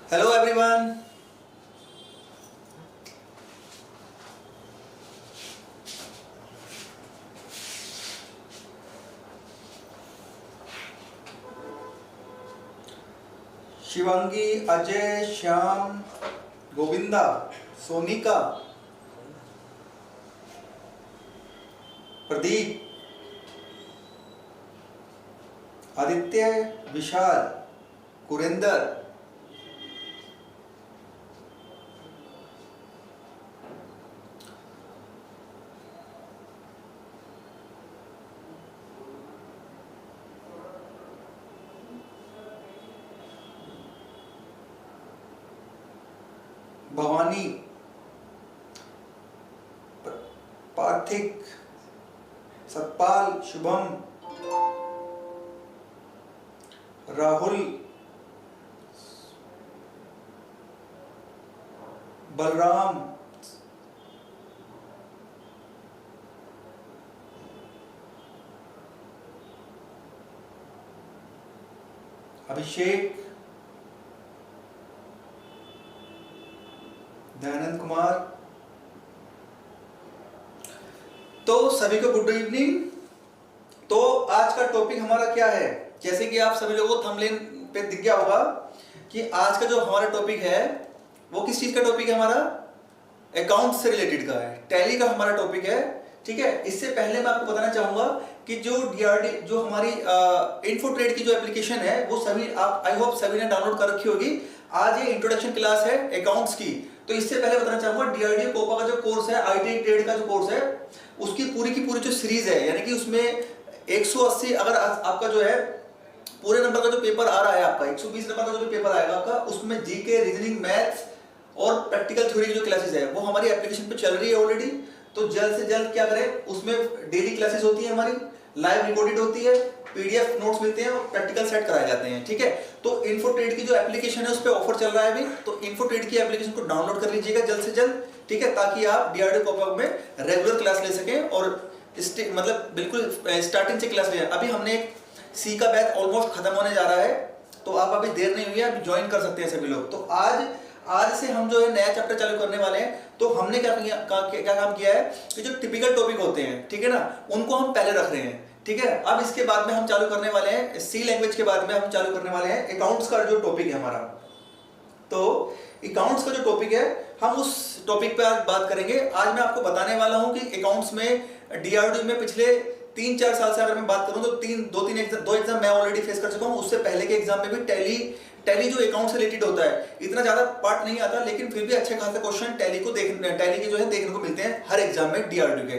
Hello everyone. Shivangi, Ajay, Shyam, Govinda, Sonika, Pradeep, Aditya, विशाल, कुरेंदर, भवानी, पार्थिक, सतपाल, शुभम, राहुल, बलराम, अभिषेक, दयानंद कुमार। तो सभी को गुड इवनिंग। तो आज का टॉपिक हमारा क्या है, जैसे कि आप सभी लोगों को थंबनेल पे दिख गया होगा कि आज का जो हमारा टॉपिक है वो किस चीज का टॉपिक है, हमारा अकाउंट से रिलेटेड का है, टैली का हमारा टॉपिक है। ठीक है, इससे पहले मैं आपको बताना चाहूंगा कि जो डीआरडी जो हमारी इन्फोट्रेड की जो एप्लीकेशन है वो सभी आप आई होप सभी ने डाउनलोड कर रखी होगी। आज ये इंट्रोडक्शन क्लास है अकाउंट्स की। तो इससे पहले बताना चाहूंगा डीआरडी कोपा का जो कोर्स है, आईटीआई ट्रेड का जो कोर्स है, उसकी पूरी की पूरी जो सीरीज है, यानी कि उसमें 180 अगर आपका जो है पूरे नंबर का जो पेपर आ रहा है, आपका 120 नंबर का जो भी पेपर आएगा आपका, उसमें जीके, रीजनिंग, मैथ्स और प्रैक्टिकल थ्योरी की जो क्लासेस है वो हमारी एप्लीकेशन पे चल रही है ऑलरेडी। तो जल्द से जल्द क्या करें, उसमें डेली क्लासेस होती है हमारी, लाइव रिकॉर्डेड होती है, पीडीएफ नोट्स मिलते हैं और प्रैक्टिकल सेट कराए जाते हैं। ठीक है, तो इन्फोट्रेड की जो एप्लीकेशन है उस पर ऑफर चल रहा है अभी, तो इन्फोट्रेड की एप्लीकेशन को डाउनलोड कर लीजिएगा जल्द से जल्द। ठीक है, ताकि आप डीआरडी कोपा में रेगुलर क्लास ले सकें और मतलब बिल्कुल स्टार्टिंग से क्लास ले। अभी हमने एक सी का बैच ऑलमोस्ट खत्म होने जा रहा है, तो आप अभी देर नहीं हुई है, अभी ज्वाइन कर सकते हैं सभी लोग। तो आज से हम जो है नया चैप्टर चालू करने वाले हैं। तो हमने क्या काम किया है कि जो टिपिकल टॉपिक होते हैं, ठीक है ना, उनको हम पहले रख रहे हैं। ठीक है, अब इसके बाद में हम चालू करने वाले हैं सी लैंग्वेज के बाद में हम चालू करने वाले हैं अकाउंट्स का जो टॉपिक है हमारा। तो अकाउंट्स का जो टॉपिक है हम उस टॉपिक पे आज बात करेंगे। आज मैं आपको बताने वाला हूं कि अकाउंट्स में डीआरडी में पिछले 3-4 साल से अगर मैं बात करूं तो दो एग्जाम मैं ऑलरेडी फेस कर चुका हूं। उससे पहले के एग्जाम में भी टैली जो अकाउंट से रिलेटेड होता है, इतना ज्यादा पार्ट नहीं आता, लेकिन फिर भी अच्छे खासे क्वेश्चन टैली के जो है देखने को मिलते हैं हर एग्जाम में डीआरडी के।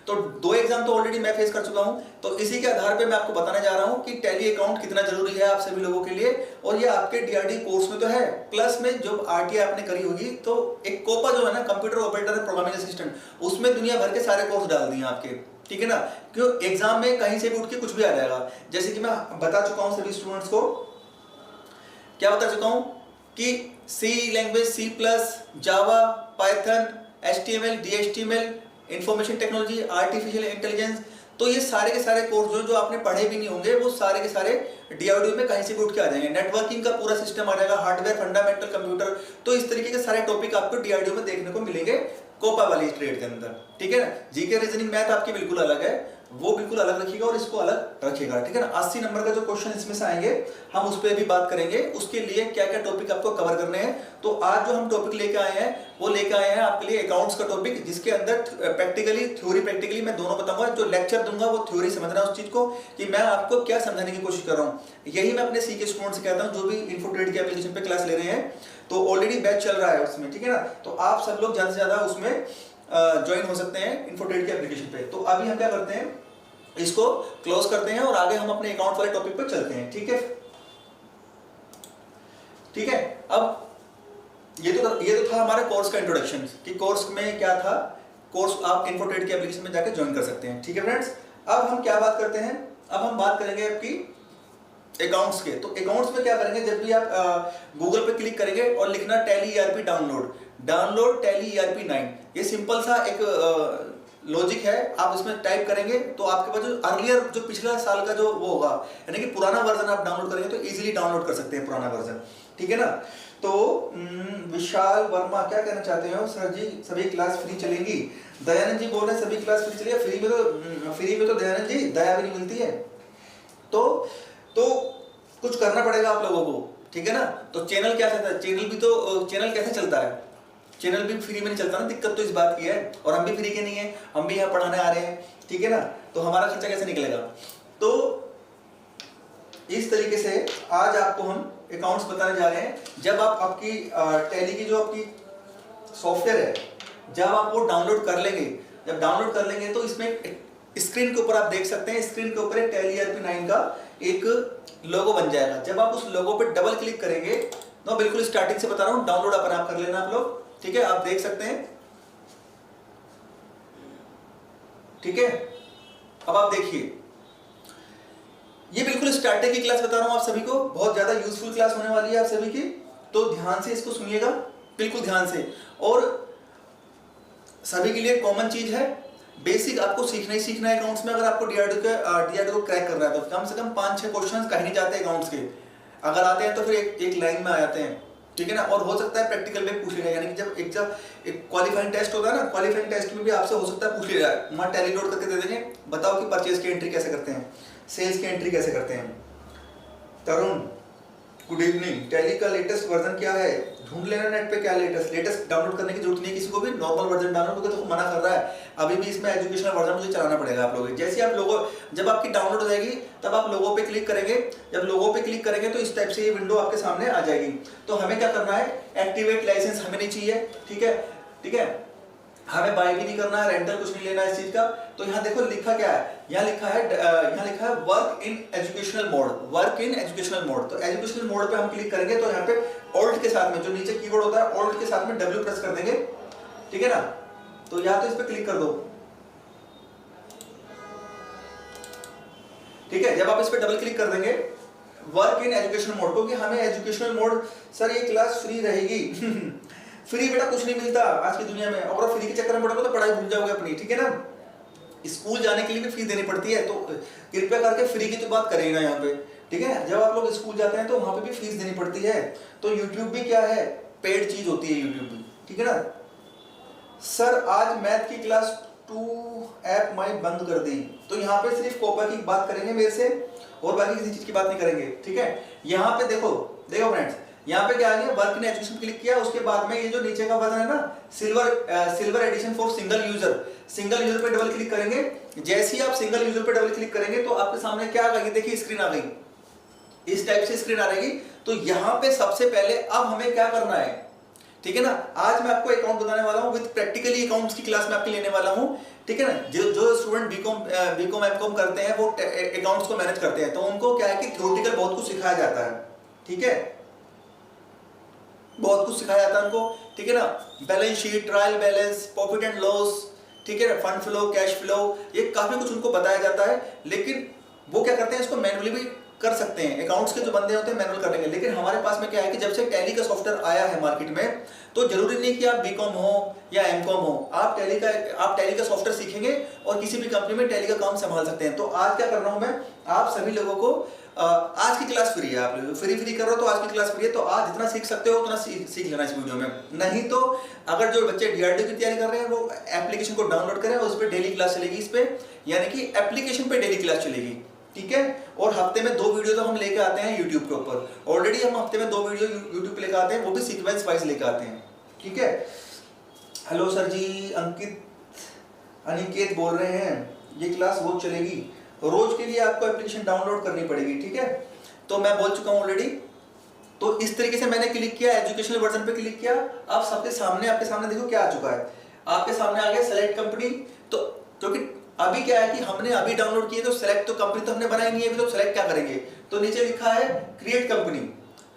तो 2 एग्जाम तो ऑलरेडी मैं फेस कर चुका हूं, तो इसी के आधार पे मैं आपको बताने जा रहा हूं कि टैली अकाउंट कितना जरूरी है आप सभी लोगों के लिए। और ये आपके डीआरडी कोर्स में तो है, प्लस में जो आरटीआई आपने करी होगी, तो एक कोपा जो है ना, computer operator and programming assistant, उसमें दुनिया भर के सारे कोर्स डाल दिए आपके। ठीक है ना, क्यों एग्जाम में कहीं से भी उठ के कुछ भी आ जाएगा। जैसे कि मैं बता चुका हूं सभी स्टूडेंट्स को, क्या बता चुका हूं कि C language, C plus, Java, Python, HTML, DHTML, information technology, artificial intelligence, तो ये सारे के सारे कोर्स जो आपने पढ़े भी नहीं होंगे वो सारे के सारे डीआरडी में कहीं से भी उठ के आ जाएंगे। नेटवर्किंग का पूरा सिस्टम आ जाएगा, हार्डवेयर, फंडामेंटल कंप्यूटर, तो इस तरीके के सारे टॉपिक आपको डीआरडी में देखने को मिलेंगे कोपा वाली ट्रेड के अंदर। ठीक है ना, जीके, रीजनिंग, मैथ आपकी बिल्कुल अलग है, वो बिल्कुल अलग रखिएगा और इसको अलग रखिएगा। ठीक है ना, 80 नंबर का जो क्वेश्चन इसमें से आएंगे हम उस पर भी बात करेंगे, उसके लिए क्या क्या टॉपिक आपको कवर करने हैं। तो आज जो हम टॉपिक लेके आए हैं वो लेके आए हैं आपके लिए अकाउंट्स का टॉपिक, जिसके अंदर प्रैक्टिकली मैं दोनों बताऊंगा। जो लेक्चर दूंगा वो थ्योरी समझना उस चीज को कि मैं आपको क्या समझाने की कोशिश कर रहा हूँ। यही मैं अपने सी के स्टूडेंट से कहता हूँ जो भी इन्फोट्रेड की एप्लीकेशन पे क्लास ले रहे हैं, तो ऑलरेडी बैच चल रहा है उसमें। ठीक है ना, तो आप सब लोग ज्यादा से ज्यादा उसमें ज्वाइन हो सकते हैं इन्फोट्रेड की एप्लीकेशन पे। तो अभी हम क्या करते हैं, इसको क्लोज करते हैं और आगे हम अपने अकाउंट वाले टॉपिक पर चलते हैं। ठीक है, ठीक है। अब ये तो था हमारे कोर्स का इंट्रोडक्शन कि कोर्स में क्या था। कोर्स आप इन्फोट्रेड की एप्लीकेशन में जाकर ज्वाइन कर सकते हैं। ठीक है फ्रेंड्स, अब हम क्या बात करते हैं, अब हम बात करेंगे आपकी अकाउंट्स के। तो अकाउंट्स में क्या करेंगे, जब भी आप गूगल पे क्लिक करेंगे और लिखना tally ERP download tally ERP 9। ये सिंपल सा एक लॉजिक है। आप इसमें टाइप करेंगे तो आपके पास जो अर्लियर जो पिछला साल का जो वो होगा, यानी कि पुराना वर्जन आप डाउनलोड करेंगे तो इजीली डाउनलोड कर सकते हैं पुराना वर्जन। ठीक है ना। तो विशाल वर्मा क्या कहना चाहते हो सर जी, सभी क्लास फ्री चलेंगी? दयानंद जी बोल रहे हैं सभी क्लास फ्री चलेगी। फ्री में तो दयानंद जी दया भी नहीं मिलती है, तो कुछ करना पड़ेगा आप लोगों को। ठीक है ना। तो चैनल क्या चलता है, चैनल कैसे चलता है, चैनल भी फ्री में नहीं चलता ना। दिक्कत तो इस बात की है, और हम भी फ्री के नहीं है, हम भी यहाँ पढ़ाने आ रहे हैं। ठीक है ना। तो हमारा खर्चा कैसे निकलेगा। तो इस तरीके से आज आपको हम अकाउंट्स बताने जा रहे हैं। जब आप आपकी टैली की जो आपकी सॉफ्टवेयर है, जब आप वो डाउनलोड कर लेंगे, तो इसमें स्क्रीन के ऊपर आप देख सकते हैं, स्क्रीन के ऊपर एक टैली ईआरपी 9 का एक लोगो बन जाएगा। जब आप उस लोगो पे डबल क्लिक करेंगे, तो बिल्कुल स्टार्टिंग से बता रहा हूं, डाउनलोड अपन आप कर लेना आप लोग। ठीक है, आप देख सकते हैं। ठीक है, अब आप देखिए, ये बिल्कुल स्टार्टिंग की क्लास बता रहा हूं आप सभी को, बहुत ज्यादा यूजफुल क्लास होने वाली है आप सभी की। तो ध्यान से इसको सुनिएगा, बिल्कुल ध्यान से। और सभी के लिए कॉमन चीज है, बेसिक आपको सीखना ही सीखना है अकाउंट्स में। अगर आपको डीआरडी को क्रैक करना है तो कम से कम 5-6 क्वेश्चन कहीं नहीं जाते अकाउंट्स के। अगर आते हैं तो फिर एक लाइन में आ जाते हैं। ठीक है ना। और हो सकता है प्रैक्टिकल में पूछ लिया, यानी कि जब एक क्वालिफाइंग टेस्ट होता है ना, क्वालिफाइंग टेस्ट में भी आपसे हो सकता है पूछ लिया जाए। वहां टैली लोड करके दे देंगे, बताओ कि परचेज की एंट्री कैसे करते हैं, सेल्स की एंट्री कैसे करते हैं। तरुण गुड इवनिंग, टैली का लेटेस्ट वर्जन क्या है? ढूंढ लेना नेट पे क्या लेटेस्ट डाउनलोड करने की जरूरत नहीं है किसी को भी, नॉर्मल वर्जन डाउनलोड करके तो मना कर रहा है। अभी भी इसमें एजुकेशनल वर्जन मुझे चलाना पड़ेगा आप लोगों। जैसे आप लोगों, जब आपकी डाउनलोड हो जाएगी तब आप लोगों पे क्लिक करेंगे। जब लोगों पे क्लिक करेंगे तो इस टाइप से ये विंडो आपके सामने आ जाएगी। तो हमें क्या करना है, एक्टिवेट लाइसेंस हमें नहीं चाहिए। ठीक है, ठीक है, हमें बाय भी नहीं करना है, रेंटल कुछ नहीं लेना है इस चीज का। तो यहाँ देखो लिखा क्या है, यहाँ लिखा है वर्क इन एजुकेशनल मोड। तो एजुकेशनल मोड पे हम क्लिक करेंगे तो यहाँ पे ऑल्ट के साथ में जो नीचे कीबोर्ड होता है, ऑल्ट के साथ में W प्रेस कर देंगे। ठीक है ना। तो या तो इस पे क्लिक कर दो। ठीक है, जब आप इस पे डबल क्लिक कर देंगे, वर्क इन एजुकेशनल मोड, क्योंकि हमें एजुकेशनल मोड, सर ये क्लास फ्री रहेगी फ्री बेटा कुछ नहीं मिलता आज की दुनिया में। और फ्री के चक्कर में पड़ोगे तो पढ़ाई भूल जाओगे अपनी। ठीक है ना। स्कूल जाने के लिए भी फीस देनी पड़ती है, तो कृपया करके फ्री की तो बात करेंगे ना यहाँ पे। ठीक है, जब आप लोग स्कूल जाते हैं तो वहां पे भी फीस देनी पड़ती है। तो यूट्यूब भी क्या है, पेड चीज होती है यूट्यूब भी। ठीक है ना। सर आज मैथ की क्लास 2 ऐप मैं बंद कर दी, तो यहाँ पे सिर्फ कॉपर की बात करेंगे मेरे से, और बाकी किसी चीज की बात नहीं करेंगे। ठीक है, यहाँ पे देखो फ्रेंड्स, यहाँ पे क्या आ गया, वर्क इन एजुकेशन क्लिक किया, उसके बाद में ये जो नीचे का बटन है ना, silver edition for single user पे डबल क्लिक करेंगे। जैसे ही आप सिंगल यूजर पे डबल क्लिक करेंगे तो आपके सामने क्या आ गई, देखिए स्क्रीन आ गई, इस टाइप से स्क्रीन आ रहेगी। तो यहाँ पे सबसे पहले अब हमें क्या करना है, ठीक है ना। आज मैं आपको अकाउंट बताने वाला हूँ, विद प्रैक्टिकली अकाउंट्स की क्लास में आपकी लेने वाला हूँ। ठीक है ना। जो स्टूडेंट बीकॉम एमकॉम करते हैं वो अकाउंट्स को मैनेज करते हैं, तो उनको क्या है कि थ्योरेटिकल बहुत कुछ सिखाया जाता है। ठीक है, बहुत कुछ सिखाया जाता है उनको। ठीक है ना। Balance sheet, trial balance, profit and loss, ठीक है, फंड फ्लो, कैश फ्लो, ये काफी कुछ उनको बताया जाता है। लेकिन वो क्या करते हैं, इसको मैनुअली भी कर सकते हैं। अकाउंट्स के जो बंदे होते हैं मैनुअल कर लेंगे। लेकिन हमारे पास में क्या है कि जब से टैली का सॉफ्टवेयर आया है मार्केट में, तो जरूरी नहीं कि आप बीकॉम हो या एमकॉम हो, आप टैली का सॉफ्टवेयर सीखेंगे और किसी भी कंपनी में टैली का काम संभाल सकते हैं। तो आज क्या कर रहा हूं मैं, आप सभी लोगों को आज की क्लास फ्री है, आप लोग फ्री कर रहे हो तो आज की क्लास फ्री है। तो आज जितना सीख सकते हो उतना सीख लेना इस वीडियो में। नहीं तो अगर जो बच्चे डीआरडी की तैयारी कर रहे हैं वो एप्लीकेशन को डाउनलोड करें, उस पर डेली क्लास चलेगी, इस पे यानी कि एप्लीकेशन पे डेली क्लास चलेगी। ठीक है। और हफ्ते में 2 वीडियो तो हम लेके आते हैं यूट्यूब के ऊपर। ऑलरेडी हम हफ्ते में 2 वीडियो यूट्यूब पे लेके आते हैं, वो भी सीक्वेंस वाइज लेके आते हैं। ठीक है। हेलो सर जी, अनिकेत बोल रहे हैं, ये क्लास रोज चलेगी। रोज के लिए आपको एप्लीकेशन डाउनलोड करनी पड़ेगी। ठीक है, तो मैं बोल चुका हूं ऑलरेडी। तो इस तरीके से मैंने क्लिक किया, एजुकेशनल वर्जन पे क्लिक किया। अब आपके सामने देखो क्या आ चुका है, आपके सामने आ गया सेलेक्ट कंपनी। तो क्योंकि अभी क्या है कि हमने अभी डाउनलोड किए, तो सेलेक्ट तो कंपनी तो हमने बनाई नहीं है अभी, तो सेलेक्ट क्या करेंगे, तो नीचे लिखा है क्रिएट कंपनी।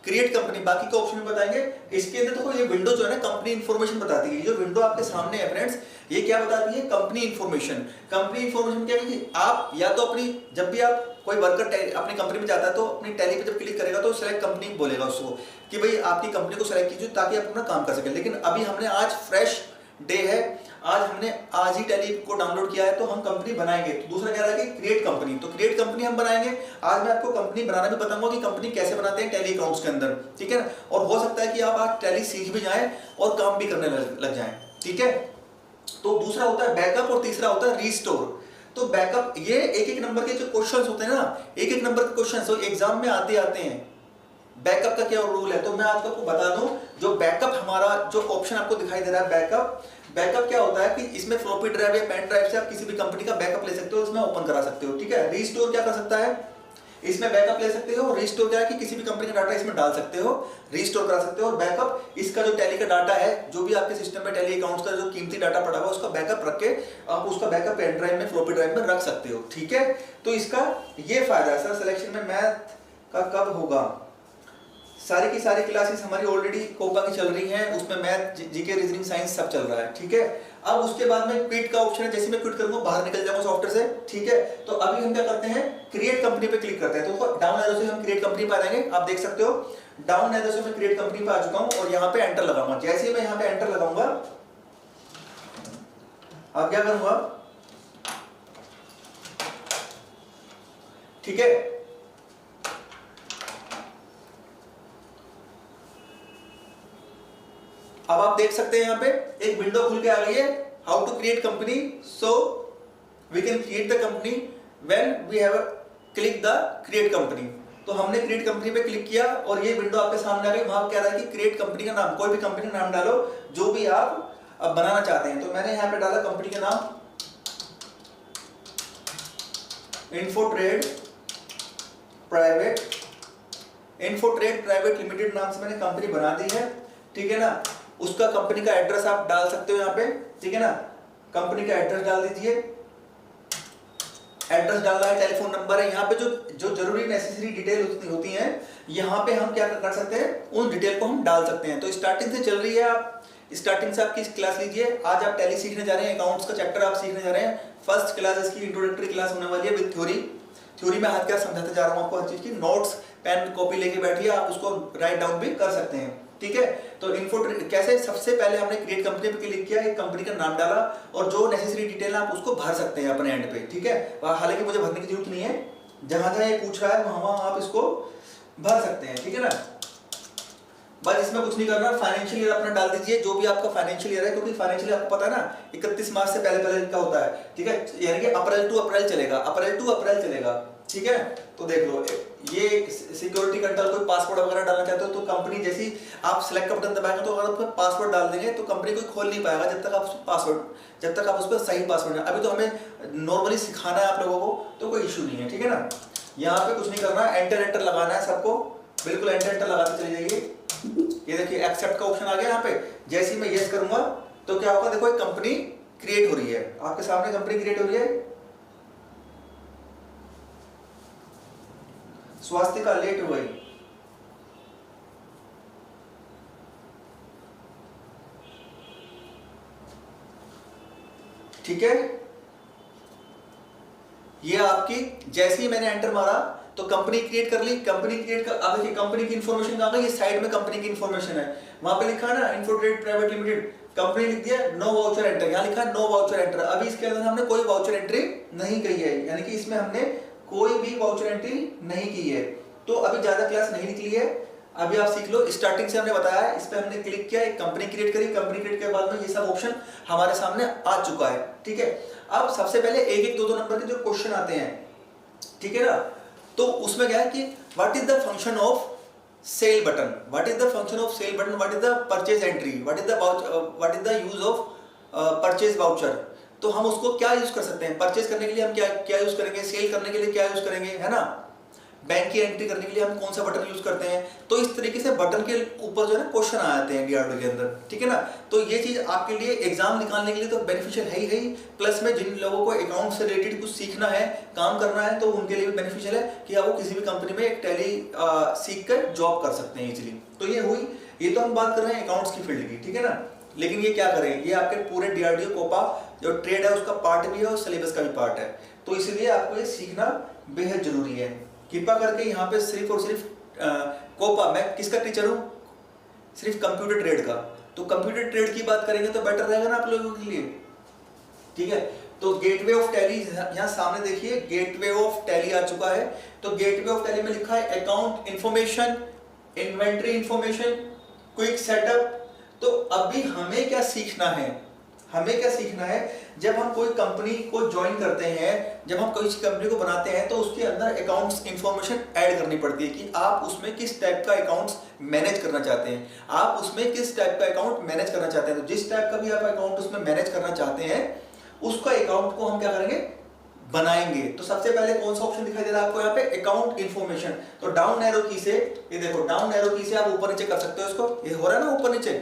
क्रिएट कंपनी, बाकी के ऑप्शन में बताएंगे। इसके अंदर देखो ये विंडो जो है ना कंपनी इन्फॉर्मेशन बताती है। ये जो विंडो आपके सामने है फ्रेंड्स, ये क्या बताती है? Company information. कंपनी इन्फॉर्मेशन क्या है कि आप या तो अपनी, जब भी आप कोई वर्कर अपनी कंपनी में जाता है तो अपनी टैली पे जब क्लिक करेगा तो सिलेक्ट कंपनी बोलेगा उसको कि भाई आपकी कंपनी को सिलेक्ट कीजिए ताकि आप अपना काम कर सकें। लेकिन अभी हमने आज फ्रेश डे है, आज ही टैली को डाउनलोड किया है तो हम कंपनी बनाएंगे। तो दूसरा कह रहा है कि क्रिएट कंपनी, तो क्रिएट कंपनी हम बनाएंगे। आज मैं आपको कंपनी बनाना भी बताऊंगा कि कंपनी कैसे बनाते हैं टैली अकाउंट्स के अंदर, ठीक है ना। और हो सकता है कि आप आज टैली सीख भी जाएं और काम भी करने लग जाएं, ठीक है। तो दूसरा होता है बैकअप और तीसरा होता है रीस्टोर। तो बैकअप, ये एक एक नंबर के जो क्वेश्चंस होते हैं ना, एक एक नंबर के क्वेश्चंस तो एग्जाम में आते हैं। बैकअप का क्या रूल है तो मैं आज आपको बता दूं। जो बैकअप हमारा जो ऑप्शन आपको दिखाई दे रहा है बैकअप क्या होता है कि इसमें फ्लॉपी ड्राइव या पेन ड्राइव से आप किसी भी कंपनी का बैकअप ले सकते हो, इसमें ओपन करा सकते हो, ठीक है। रीस्टोर क्या कर सकता है, इसमें बैकअप ले सकते हो। रीस्टोर क्या है कि किसी भी कंपनी का डाटा इसमें डाल सकते हो, रीस्टोर करा सकते हो। और बैकअप, इसका जो टैली का डाटा है, जो भी आपके सिस्टम में टैली अकाउंट्स का जो कीमती डाटा पड़ा हुआ है उसका बैकअप रख के आप उसका बैकअप पेन ड्राइव में, फ्लॉपी ड्राइव में रख सकते हो, ठीक है। तो इसका ये फायदा है। सर सिलेक्शन में मैथ का कब होगा? सारी की सारी क्लासेस हमारी ऑलरेडी कोपा की चल रही हैं, उसमें मैथ, जीके, रीजनिंग, साइंस सब चल रहा है, ठीक है। अब उसके बाद में क्विट का ऑप्शन है, जैसे मैं क्विट करूंगा बाहर निकल जाऊंगा सॉफ्टवेयर से, ठीक है। तो अभी हम क्या करते हैं, क्रिएट कंपनी पे क्लिक करते हैं। तो डाउन एरो से हम क्रिएट कंपनी पे आ जाएंगे। आप देख सकते हो डाउन एरो से मैं क्रिएट कंपनी पे आ चुका हूं और यहाँ पे एंटर लगाऊंगा। जैसे ही मैं यहाँ पे एंटर लगाऊंगा, अब क्या करूंगा, ठीक है। अब आप देख सकते हैं यहाँ पे एक विंडो खुल के आ गई है, how to create company. So we can create the company when we have click the create company. तो हमने क्रिएट कंपनी पे क्लिक किया और ये विंडो आपके सामने आ गई। वहां कह रहा है कि क्रिएट कंपनी का नाम, कोई भी कंपनी का नाम डालो जो भी आप अब बनाना चाहते हैं। तो मैंने यहाँ पे डाला कंपनी का नाम इन्फोट्रेड प्राइवेट लिमिटेड नाम से मैंने कंपनी बना दी है, ठीक है ना। उसका कंपनी का एड्रेस आप डाल सकते हो यहाँ पे, ठीक है ना। कंपनी का एड्रेस डाल दीजिए, एड्रेस डालना है, टेलीफोन नंबर है। यहाँ पे जो जरूरी नेसेसरी डिटेल होती हैं, यहाँ पे हम क्या कर सकते हैं, उन डिटेल को हम डाल सकते हैं। तो स्टार्टिंग से चल रही है, आप स्टार्टिंग से आपकी क्लास लीजिए। आज आप टैली सीखने जा रहे हैं, अकाउंट्स का चैप्टर आप सीखने जा रहे हैं। फर्स्ट क्लास इसकी इंट्रोडक्टरी क्लास होने वाली है विद थ्योरी में हाथ क्या समझाते जा रहा हूँ आपको हर चीज की। नोट्स पेन कॉपी लेके बैठिए, आप उसको राइट डाउन भी कर सकते हैं, ठीक है। तो इन्फोट्रेड कैसे, सबसे पहले हमने क्रिएट कंपनी पे क्लिक किया, एक कंपनी का नाम डाला और जो नेसेसरी डिटेल आप उसको भर सकते हैं अपने एंड पे, ठीक है। हालांकि मुझे भरने की जरूरत नहीं है, जहां जहां ये पूछ रहा है वहां आप इसको भर सकते हैं, ठीक है ना। बस इसमें कुछ नहीं करना, फाइनेंशियल ईयर अपना डाल दीजिए, जो भी आपका फाइनेंशियल ईयर है, क्योंकि फाइनेंशियल आपको पता है ना 31 मार्च से पहले का होता है, ठीक है। यानी कि अप्रैल टू अप्रैल चलेगा, ठीक है। तो देख लो, ये सिक्योरिटी कंट्रोल, कोई पासवर्ड वगैरह डालना चाहते हो तो कंपनी जैसी आप सिलेक्ट का बटन दबाएंगे तो अगर आप पासवर्ड डाल देंगे तो कंपनी कोई खोल नहीं पाएगा जब तक आप उस पर सही पासवर्ड। अभी तो हमें नॉर्मली सिखाना है आप लोगों को, तो कोई इशू नहीं है, ठीक है ना। यहाँ पे कुछ नहीं करना, एंटर लगाना है सबको, बिल्कुल एंटर लगाते चले जाइए। ये देखिए एक्सेप्ट का ऑप्शन आ गया यहाँ पे। जैसे ही मैं यस करूंगा तो क्या होगा, देखो एक कंपनी क्रिएट हो रही है, आपके सामने कंपनी क्रिएट हो रही है, स्वास्तिका लेट हो गई, ठीक है। ये आपकी, जैसे ही मैंने एंटर मारा तो कंपनी क्रिएट कर ली। कंपनी क्रिएट कर, अब देखिए कंपनी की इन्फॉर्मेशन कहां गई, ये साइड में कंपनी की इन्फॉर्मेशन है, वहां पे लिखा है ना इन्फोट्रेड प्राइवेट लिमिटेड, कंपनी लिख दिया, नो वाउचर एंटर, यहां लिखा है नो वाउचर एंटर। अभी इसके अंदर हमने कोई वाउचर एंट्री नहीं की है, यानी कि इसमें हमने कोई भी वाउचर एंट्री नहीं की है। तो अभी ज्यादा क्लास नहीं निकली है, अभी आप सीख लो। स्टार्टिंग से हमने बताया है, इस पे हमने क्लिक किया, एक कंपनी क्रिएट करी, कंपनी क्रिएट के बाद में ये सब ऑप्शन हमारे सामने आ चुका है, ठीक है। अब सबसे पहले एक एक दो नंबर के जो क्वेश्चन आते हैं, ठीक है ना, तो उसमें क्या है कि what is the function of sale button, what is the function of sale button, what is the purchase entry, what is the use of purchase voucher. तो हम उसको क्या यूज कर सकते हैं, परचेज करने के लिए हम क्या यूज करेंगे, सेल करने के लिए क्या यूज करेंगे, है ना। बैंक की एंट्री करने के लिए हम कौन सा बटन यूज करते हैं। तो इस तरीके से बटन के ऊपर जो है ना क्वेश्चन आ जाते हैं डीआरडीओ के अंदर, ठीक है ना। तो ये चीज आपके लिए एग्जाम निकालने के लिए तो बेनिफिशियल है ही, प्लस में जिन लोगों को अकाउंट से रिलेटेड कुछ सीखना है, काम करना है, तो उनके लिए भी बेनिफिशियल है कि आप वो किसी भी कंपनी में एक टैली सीख कर जॉब कर सकते हैं इजीली। तो ये हुई, ये तो हम बात कर रहे हैं अकाउंट्स की फील्ड की, ठीक है ना। लेकिन ये क्या करें, ये आपके पूरे डीआरडीओ कोपा जो ट्रेड है उसका पार्ट भी है और सिलेबस का भी पार्ट है, तो इसलिए आपको ये सीखना बेहद जरूरी है। कृपा करके यहाँ पे सिर्फ और सिर्फ कोपा, मैं किसका टीचर हूँ, सिर्फ कंप्यूटर ट्रेड का, तो कंप्यूटर ट्रेड की बात करेंगे तो बेटर रहेगा ना आप लोगों के लिए, ठीक है। तो गेटवे ऑफ टैली यहाँ सामने देखिए, गेटवे ऑफ टैली आ चुका है। तो गेटवे ऑफ टैली में लिखा है account information, inventory information, quick setup. तो अभी हमें क्या सीखना है, हमें क्या सीखना है, जब हम कोई कंपनी को ज्वाइन करते हैं, जब हम कोई कंपनी को बनाते हैं तो उसके अंदर अकाउंट्स इंफॉर्मेशन ऐड करनी पड़ती है कि आप उसमें किस टाइप का अकाउंट्स मैनेज करना चाहते हैं, आप उसमें किस टाइप का अकाउंट मैनेज करना चाहते हैं। तो जिस टाइप का भी आप अकाउंट उसमें मैनेज करना चाहते हैं उसका अकाउंट को हम क्या करेंगे, बनाएंगे। तो सबसे पहले कौन सा ऑप्शन दिखाई दे रहा है आपको यहाँ पे, अकाउंट इंफॉर्मेशन। तो डाउन एरो की से, ये देखो डाउन एरो की से आप ऊपर नीचे कर सकते हो इसको, ये हो रहा है ना ऊपर नीचे।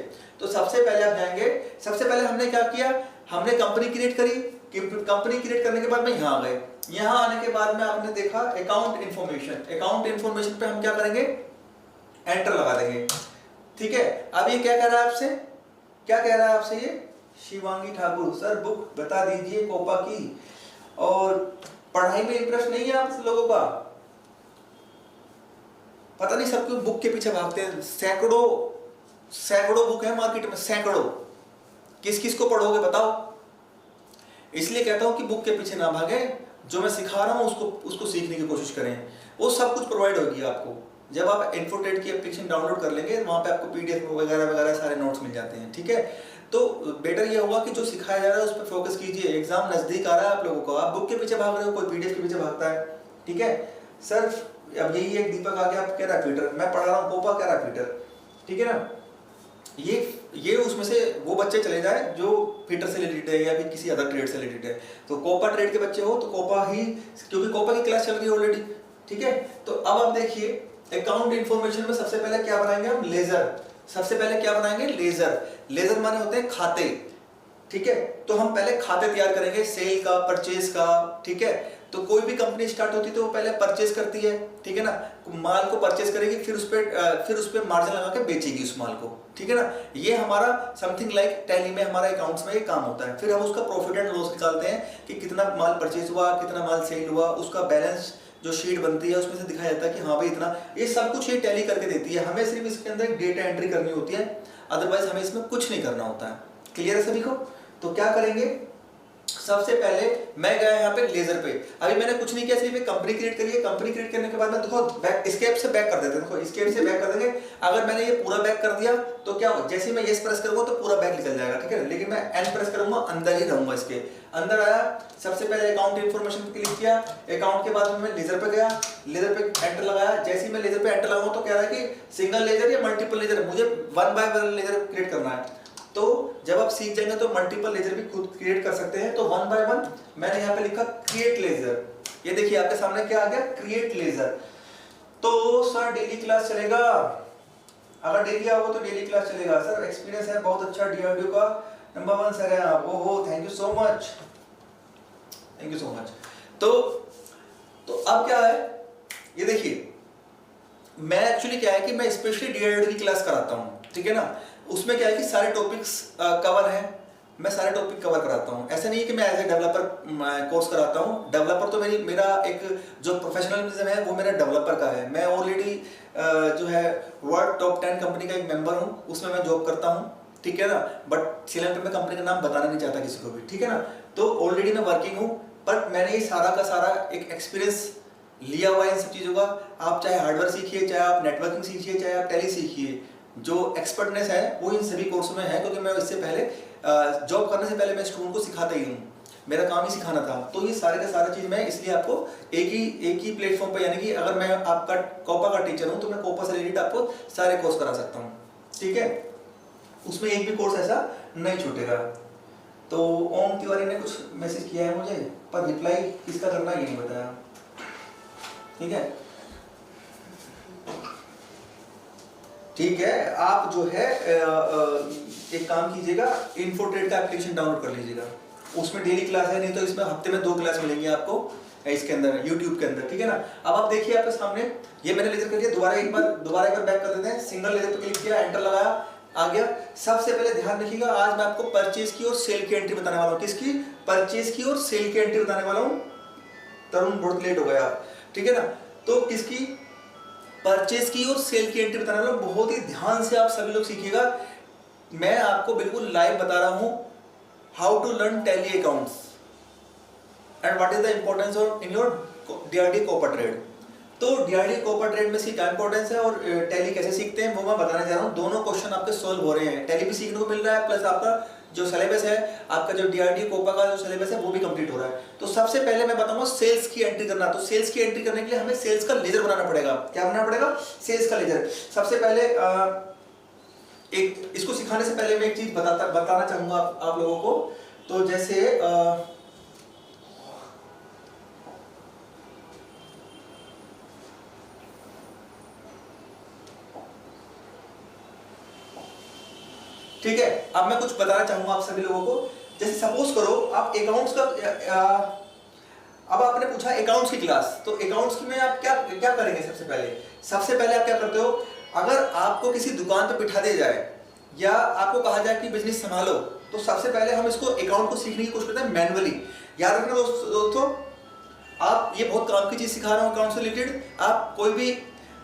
तो सबसे पहले आप जाएंगे, सबसे पहले हमने क्या किया, हमने कंपनी क्रिएट करी, कंपनी क्रिएट करने के बाद में यहाँ आ गए, यहाँ आने के बाद में आपने देखा अकाउंट इंफॉर्मेशन, अकाउंट इंफॉर्मेशन पे हम क्या करेंगे, एंटर लगा देंगे, ठीक है। अब ये क्या कह रहा है आपसे, क्या कह रहा है आपसे ये, शिवांगी ठाकुर सर बुक बता दीजिए कोपा की, और पढ़ाई में इंटरेस्ट नहीं है आप लोगों का, पता नहीं सब क्यों बुक के पीछे भागते हैं, सैकड़ों सैकड़ों बुक है मार्केट में, सैकड़ों, किस किस को पढ़ोगे बताओ। इसलिए कहता हूं कि बुक के पीछे ना भागे, जो मैं सिखा रहा हूं उसको सीखने की कोशिश करें, वो सब कुछ प्रोवाइड होगी आपको। जब आप इन्फोटेड की एप्लीकेशन डाउनलोड कर लेंगे वहां पे आपको पीडीएफ वगैरह वगैरह सारे नोट्स मिल जाते हैं, ठीक है। तो बेटर ये होगा कि जो सिखाया जा रहा है उस पर फोकस कीजिए, एग्जाम नजदीक आ रहा है आप लोगों को, आप बुक के पीछे भाग रहे हो, कोई पीडीएफ के पीछे भागता है, ठीक है। सर अब यही एक दीपक आ गया, आप कह रहा है पीटर, मैं पढ़ा रहा हूँ कोपा, कह रहा है पीटर, ठीक है ना। ये उसमें से वो बच्चे चले जाए जो फीटर से रिलेटेड है या फिर किसी अदर ट्रेड से रिलेटेड है। तो कोपा ट्रेड के बच्चे हो तो कोपा ही, क्योंकि कोपा की क्लास चल रही है ऑलरेडी, ठीक है। तो अब आप देखिए अकाउंट इंफॉर्मेशन में सबसे पहले क्या बनाएंगे हम, लेजर। सबसे पहले क्या बनाएंगे, लेजर। लेजर माने होते हैं खाते, ठीक है। तो हम पहले खाते तैयार करेंगे, सेल का, परचेज का, ठीक है। तो कोई भी कंपनी स्टार्ट होती है तो वो पहले परचेज करती है, ठीक है ना, माल को परचेज करेगी, फिर उस पे मार्जिन लगा के बेचेगी उस माल को, ठीक है ना। ये हमारा समथिंग लाइक टैली में हमारा अकाउंट्स में ये काम होता है। फिर हम उसका प्रॉफिट एंड लॉस निकालते हैं कि कितना माल परचेज हुआ, कितना माल सेल हुआ, उसका बैलेंस जो शीट बनती है उसमें से दिखाया जाता है कि हाँ भाई इतना, ये सब कुछ ये टैली करके देती है। हमें सिर्फ इसके अंदर डेटा एंट्री करनी होती है, अदरवाइज हमें इसमें कुछ नहीं करना होता है। क्लियर है सभी को। तो क्या करेंगे, सबसे पहले मैं गया यहाँ पे लेजर पे, अभी मैंने कुछ नहीं किया, सिर्फ एक कंपनी क्रिएट करी है। कंपनी क्रिएट करने के बाद में देखो बैक, एस्केप से बैक कर देते हैं, देखो एस्केप से बैक कर देंगे। अगर मैंने ये पूरा बैक कर दिया तो क्या हो, जैसे ही मैं यस प्रेस करूंगा तो पूरा बैक निकल जाएगा, ठीक है। लेकिन मैं एन प्रेस करूंगा, अंदर ही रहूंगा, इसके अंदर आया। सबसे पहले अकाउंट इन्फॉर्मेशन पे क्लिक किया, अकाउंट के बाद में मैं लेजर पे गया, लेजर पे एंटर लगाया। जैसे ही मैं लेजर पे एंटर लगाऊंगा तो कह रहा है कि सिंगल लेजर या मल्टीपल लेजर, मुझे 1 बाय 1 लेजर क्रिएट करना है। तो जब आप सीख जाएंगे तो मल्टीपल लेजर भी खुद क्रिएट कर सकते हैं। तो 1 बाय 1 मैंने यहाँ पे लिखा क्रिएट लेजर, ये देखिए आपके सामने क्या आ गया, क्रिएट लेजर। तो सर डेली क्लास चलेगा, अगर डेली आओगे तो डेली क्लास चलेगा। सर एक्सपीरियंस है बहुत अच्छा, डीआरडीओ का नंबर 1 सर है आप। ओहो thank you so much, thank you so much. तो अब क्या है, ये देखिए मैं एक्चुअली क्या है कि मैं स्पेशली डीआरडीओ की क्लास कराता हूँ, ठीक है ना। उसमें क्या है कि सारे टॉपिक्स कवर हैं, मैं सारे टॉपिक कवर कराता हूँ। ऐसा नहीं है कि मैं एज ए डेवलपर कोर्स कराता हूँ। डेवलपर तो मेरा एक जो प्रोफेशनलिज्म है वो मेरा डेवलपर का है। मैं ऑलरेडी जो है वर्ल्ड टॉप 10 कंपनी का एक मेंबर हूँ, उसमें मैं जॉब करता हूँ, ठीक है ना। बट सीलन पे मैं कंपनी का नाम बताना नहीं चाहता किसी को भी, ठीक है ना। तो ऑलरेडी मैं वर्किंग हूँ, बट मैंने ये सारा का सारा एक एक्सपीरियंस लिया हुआ है इन सब चीज़ों का। आप चाहे हार्डवेयर सीखिए, चाहे आप नेटवर्किंग सीखिए, चाहे आप टैली सीखिए, जो एक्सपर्टनेस है वो इन सभी कोर्सों में है। क्योंकि मैं इससे पहले जॉब करने से पहले मैं स्टूडेंट को सिखाता ही हूँ, मेरा काम ही सिखाना था। तो ये सारे का सारा चीज़ मैं इसलिए आपको एक ही प्लेटफॉर्म पे, यानी कि अगर मैं आपका कोपा का टीचर हूँ तो मैं कोपा से रिलेटेड आपको सारे कोर्स करा सकता हूँ, ठीक है। उसमें एक भी कोर्स ऐसा नहीं छूटेगा। तो ओम तिवारी ने कुछ मैसेज किया है मुझे, पर रिप्लाई किसका करना ये नहीं बताया, ठीक है। ठीक है, आप जो है एक काम कीजिएगा, इन्फोट्रेड का एप्लीकेशन डाउनलोड कर लीजिएगा, उसमें डेली क्लास है, नहीं तो इसमें हफ्ते में 2 क्लास मिलेंगी आपको इसके अंदर, यूट्यूब के अंदर, ठीक है ना। अब आप देखिए आपके सामने, ये मैंने लेजर कर लिया, दोबारा एक बार बैक कर देते हैं, सिंगल लेजर पे क्लिक किया, एंटर लगाया, आ गया। सबसे पहले ध्यान रखिएगा, आज मैं आपको परचेज की और सेल की एंट्री बताने वाला हूँ। किसकी? परचेज की और सेल की एंट्री बताने वाला हूँ। तरुण बहुत लेट हो गया, ठीक है ना। तो किसकी? परचेज की और सेल की एंट्री बताने वाला हूँ। बहुत ही ध्यान से आप सभी लोग सीखिएगा, मैं आपको बिल्कुल लाइव बता रहा हूँ how to learn Tally accounts and what is the importance of in your DRD copper trade. तो डीआरडी कॉपर ट्रेड में इसकी क्या इंपॉर्टेंस है और टैली कैसे सीखते हैं वो मैं बताने जा रहा हूँ। दोनों क्वेश्चन आपके सॉल्व हो रहे हैं, टैली भी सीखने को मिल रहा है, प्लस आपका जो सिलेबस है, आपका जो डीआरडी कोपा का जो सिलेबस है वो भी कंप्लीट हो रहा है। तो सबसे पहले मैं बताऊंगा सेल्स की एंट्री करना। तो सेल्स की एंट्री करने के लिए हमें सेल्स का लेजर बनाना पड़ेगा। क्या बनाना पड़ेगा? सेल्स का लेजर। सबसे पहले एक इसको सिखाने से पहले मैं एक चीज बताना चाहूंगा आप लोगों को। तो जैसे ठीक है, अब मैं कुछ बताना चाहूंगा आप सभी लोगों को। जैसे सपोज करो आप अकाउंट्स का अब आपने पूछा अकाउंट्स की क्लास, तो अकाउंट्स की में आप क्या क्या करेंगे? सबसे पहले आप क्या करते हो, अगर आपको किसी दुकान पे बिठा दिया जाए या आपको कहा जाए कि बिजनेस संभालो, तो सबसे पहले हम इसको अकाउंट को सीखने की कोशिश करते हैं मैनुअली। याद रखना दोस्तों, आप ये बहुत काम की चीज सिखा रहा हूँ अकाउंट से रिलेटेड। आप कोई भी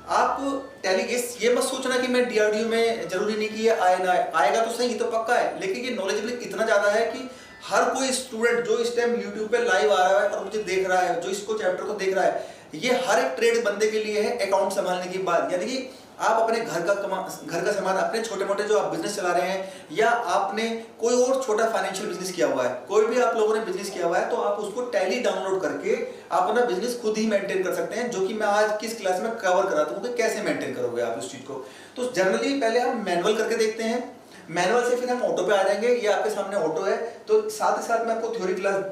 आप टैली, ये मत सोचना कि मैं डीआरडीओ में जरूरी नहीं कि ये आए ना आए, आएगा तो सही, ये तो पक्का है, लेकिन ये नॉलेजेबल इतना ज्यादा है कि हर कोई स्टूडेंट जो इस टाइम यूट्यूब पे लाइव आ रहा है और मुझे देख रहा है, जो इसको चैप्टर को देख रहा है, ये हर एक ट्रेड बंदे के लिए है अकाउंट संभालने की बात। यानी कि आप अपने घर का सामान, अपने छोटे मोटे जो आप बिजनेस चला रहे हैं, या आपने कोई और छोटा फाइनेंशियल बिजनेस किया हुआ है, कोई भी आप लोगों ने बिजनेस किया हुआ है, तो आप उसको टैली डाउनलोड करके आप अपना बिजनेस खुद ही मेंटेन कर सकते हैं, जो कि मैं आज किस क्लास में कवर कराता हूँ कि कैसे मेंटेन करोगे आप उस चीज को। तो जनरली पहले हम मैनुअल करके देखते हैं, मैनुअल से फिर हम ऑटो पे आ जाएंगे। ये आपके सामने ऑटो है, तो साथ ही साथ मैं आपको थ्योरी क्लास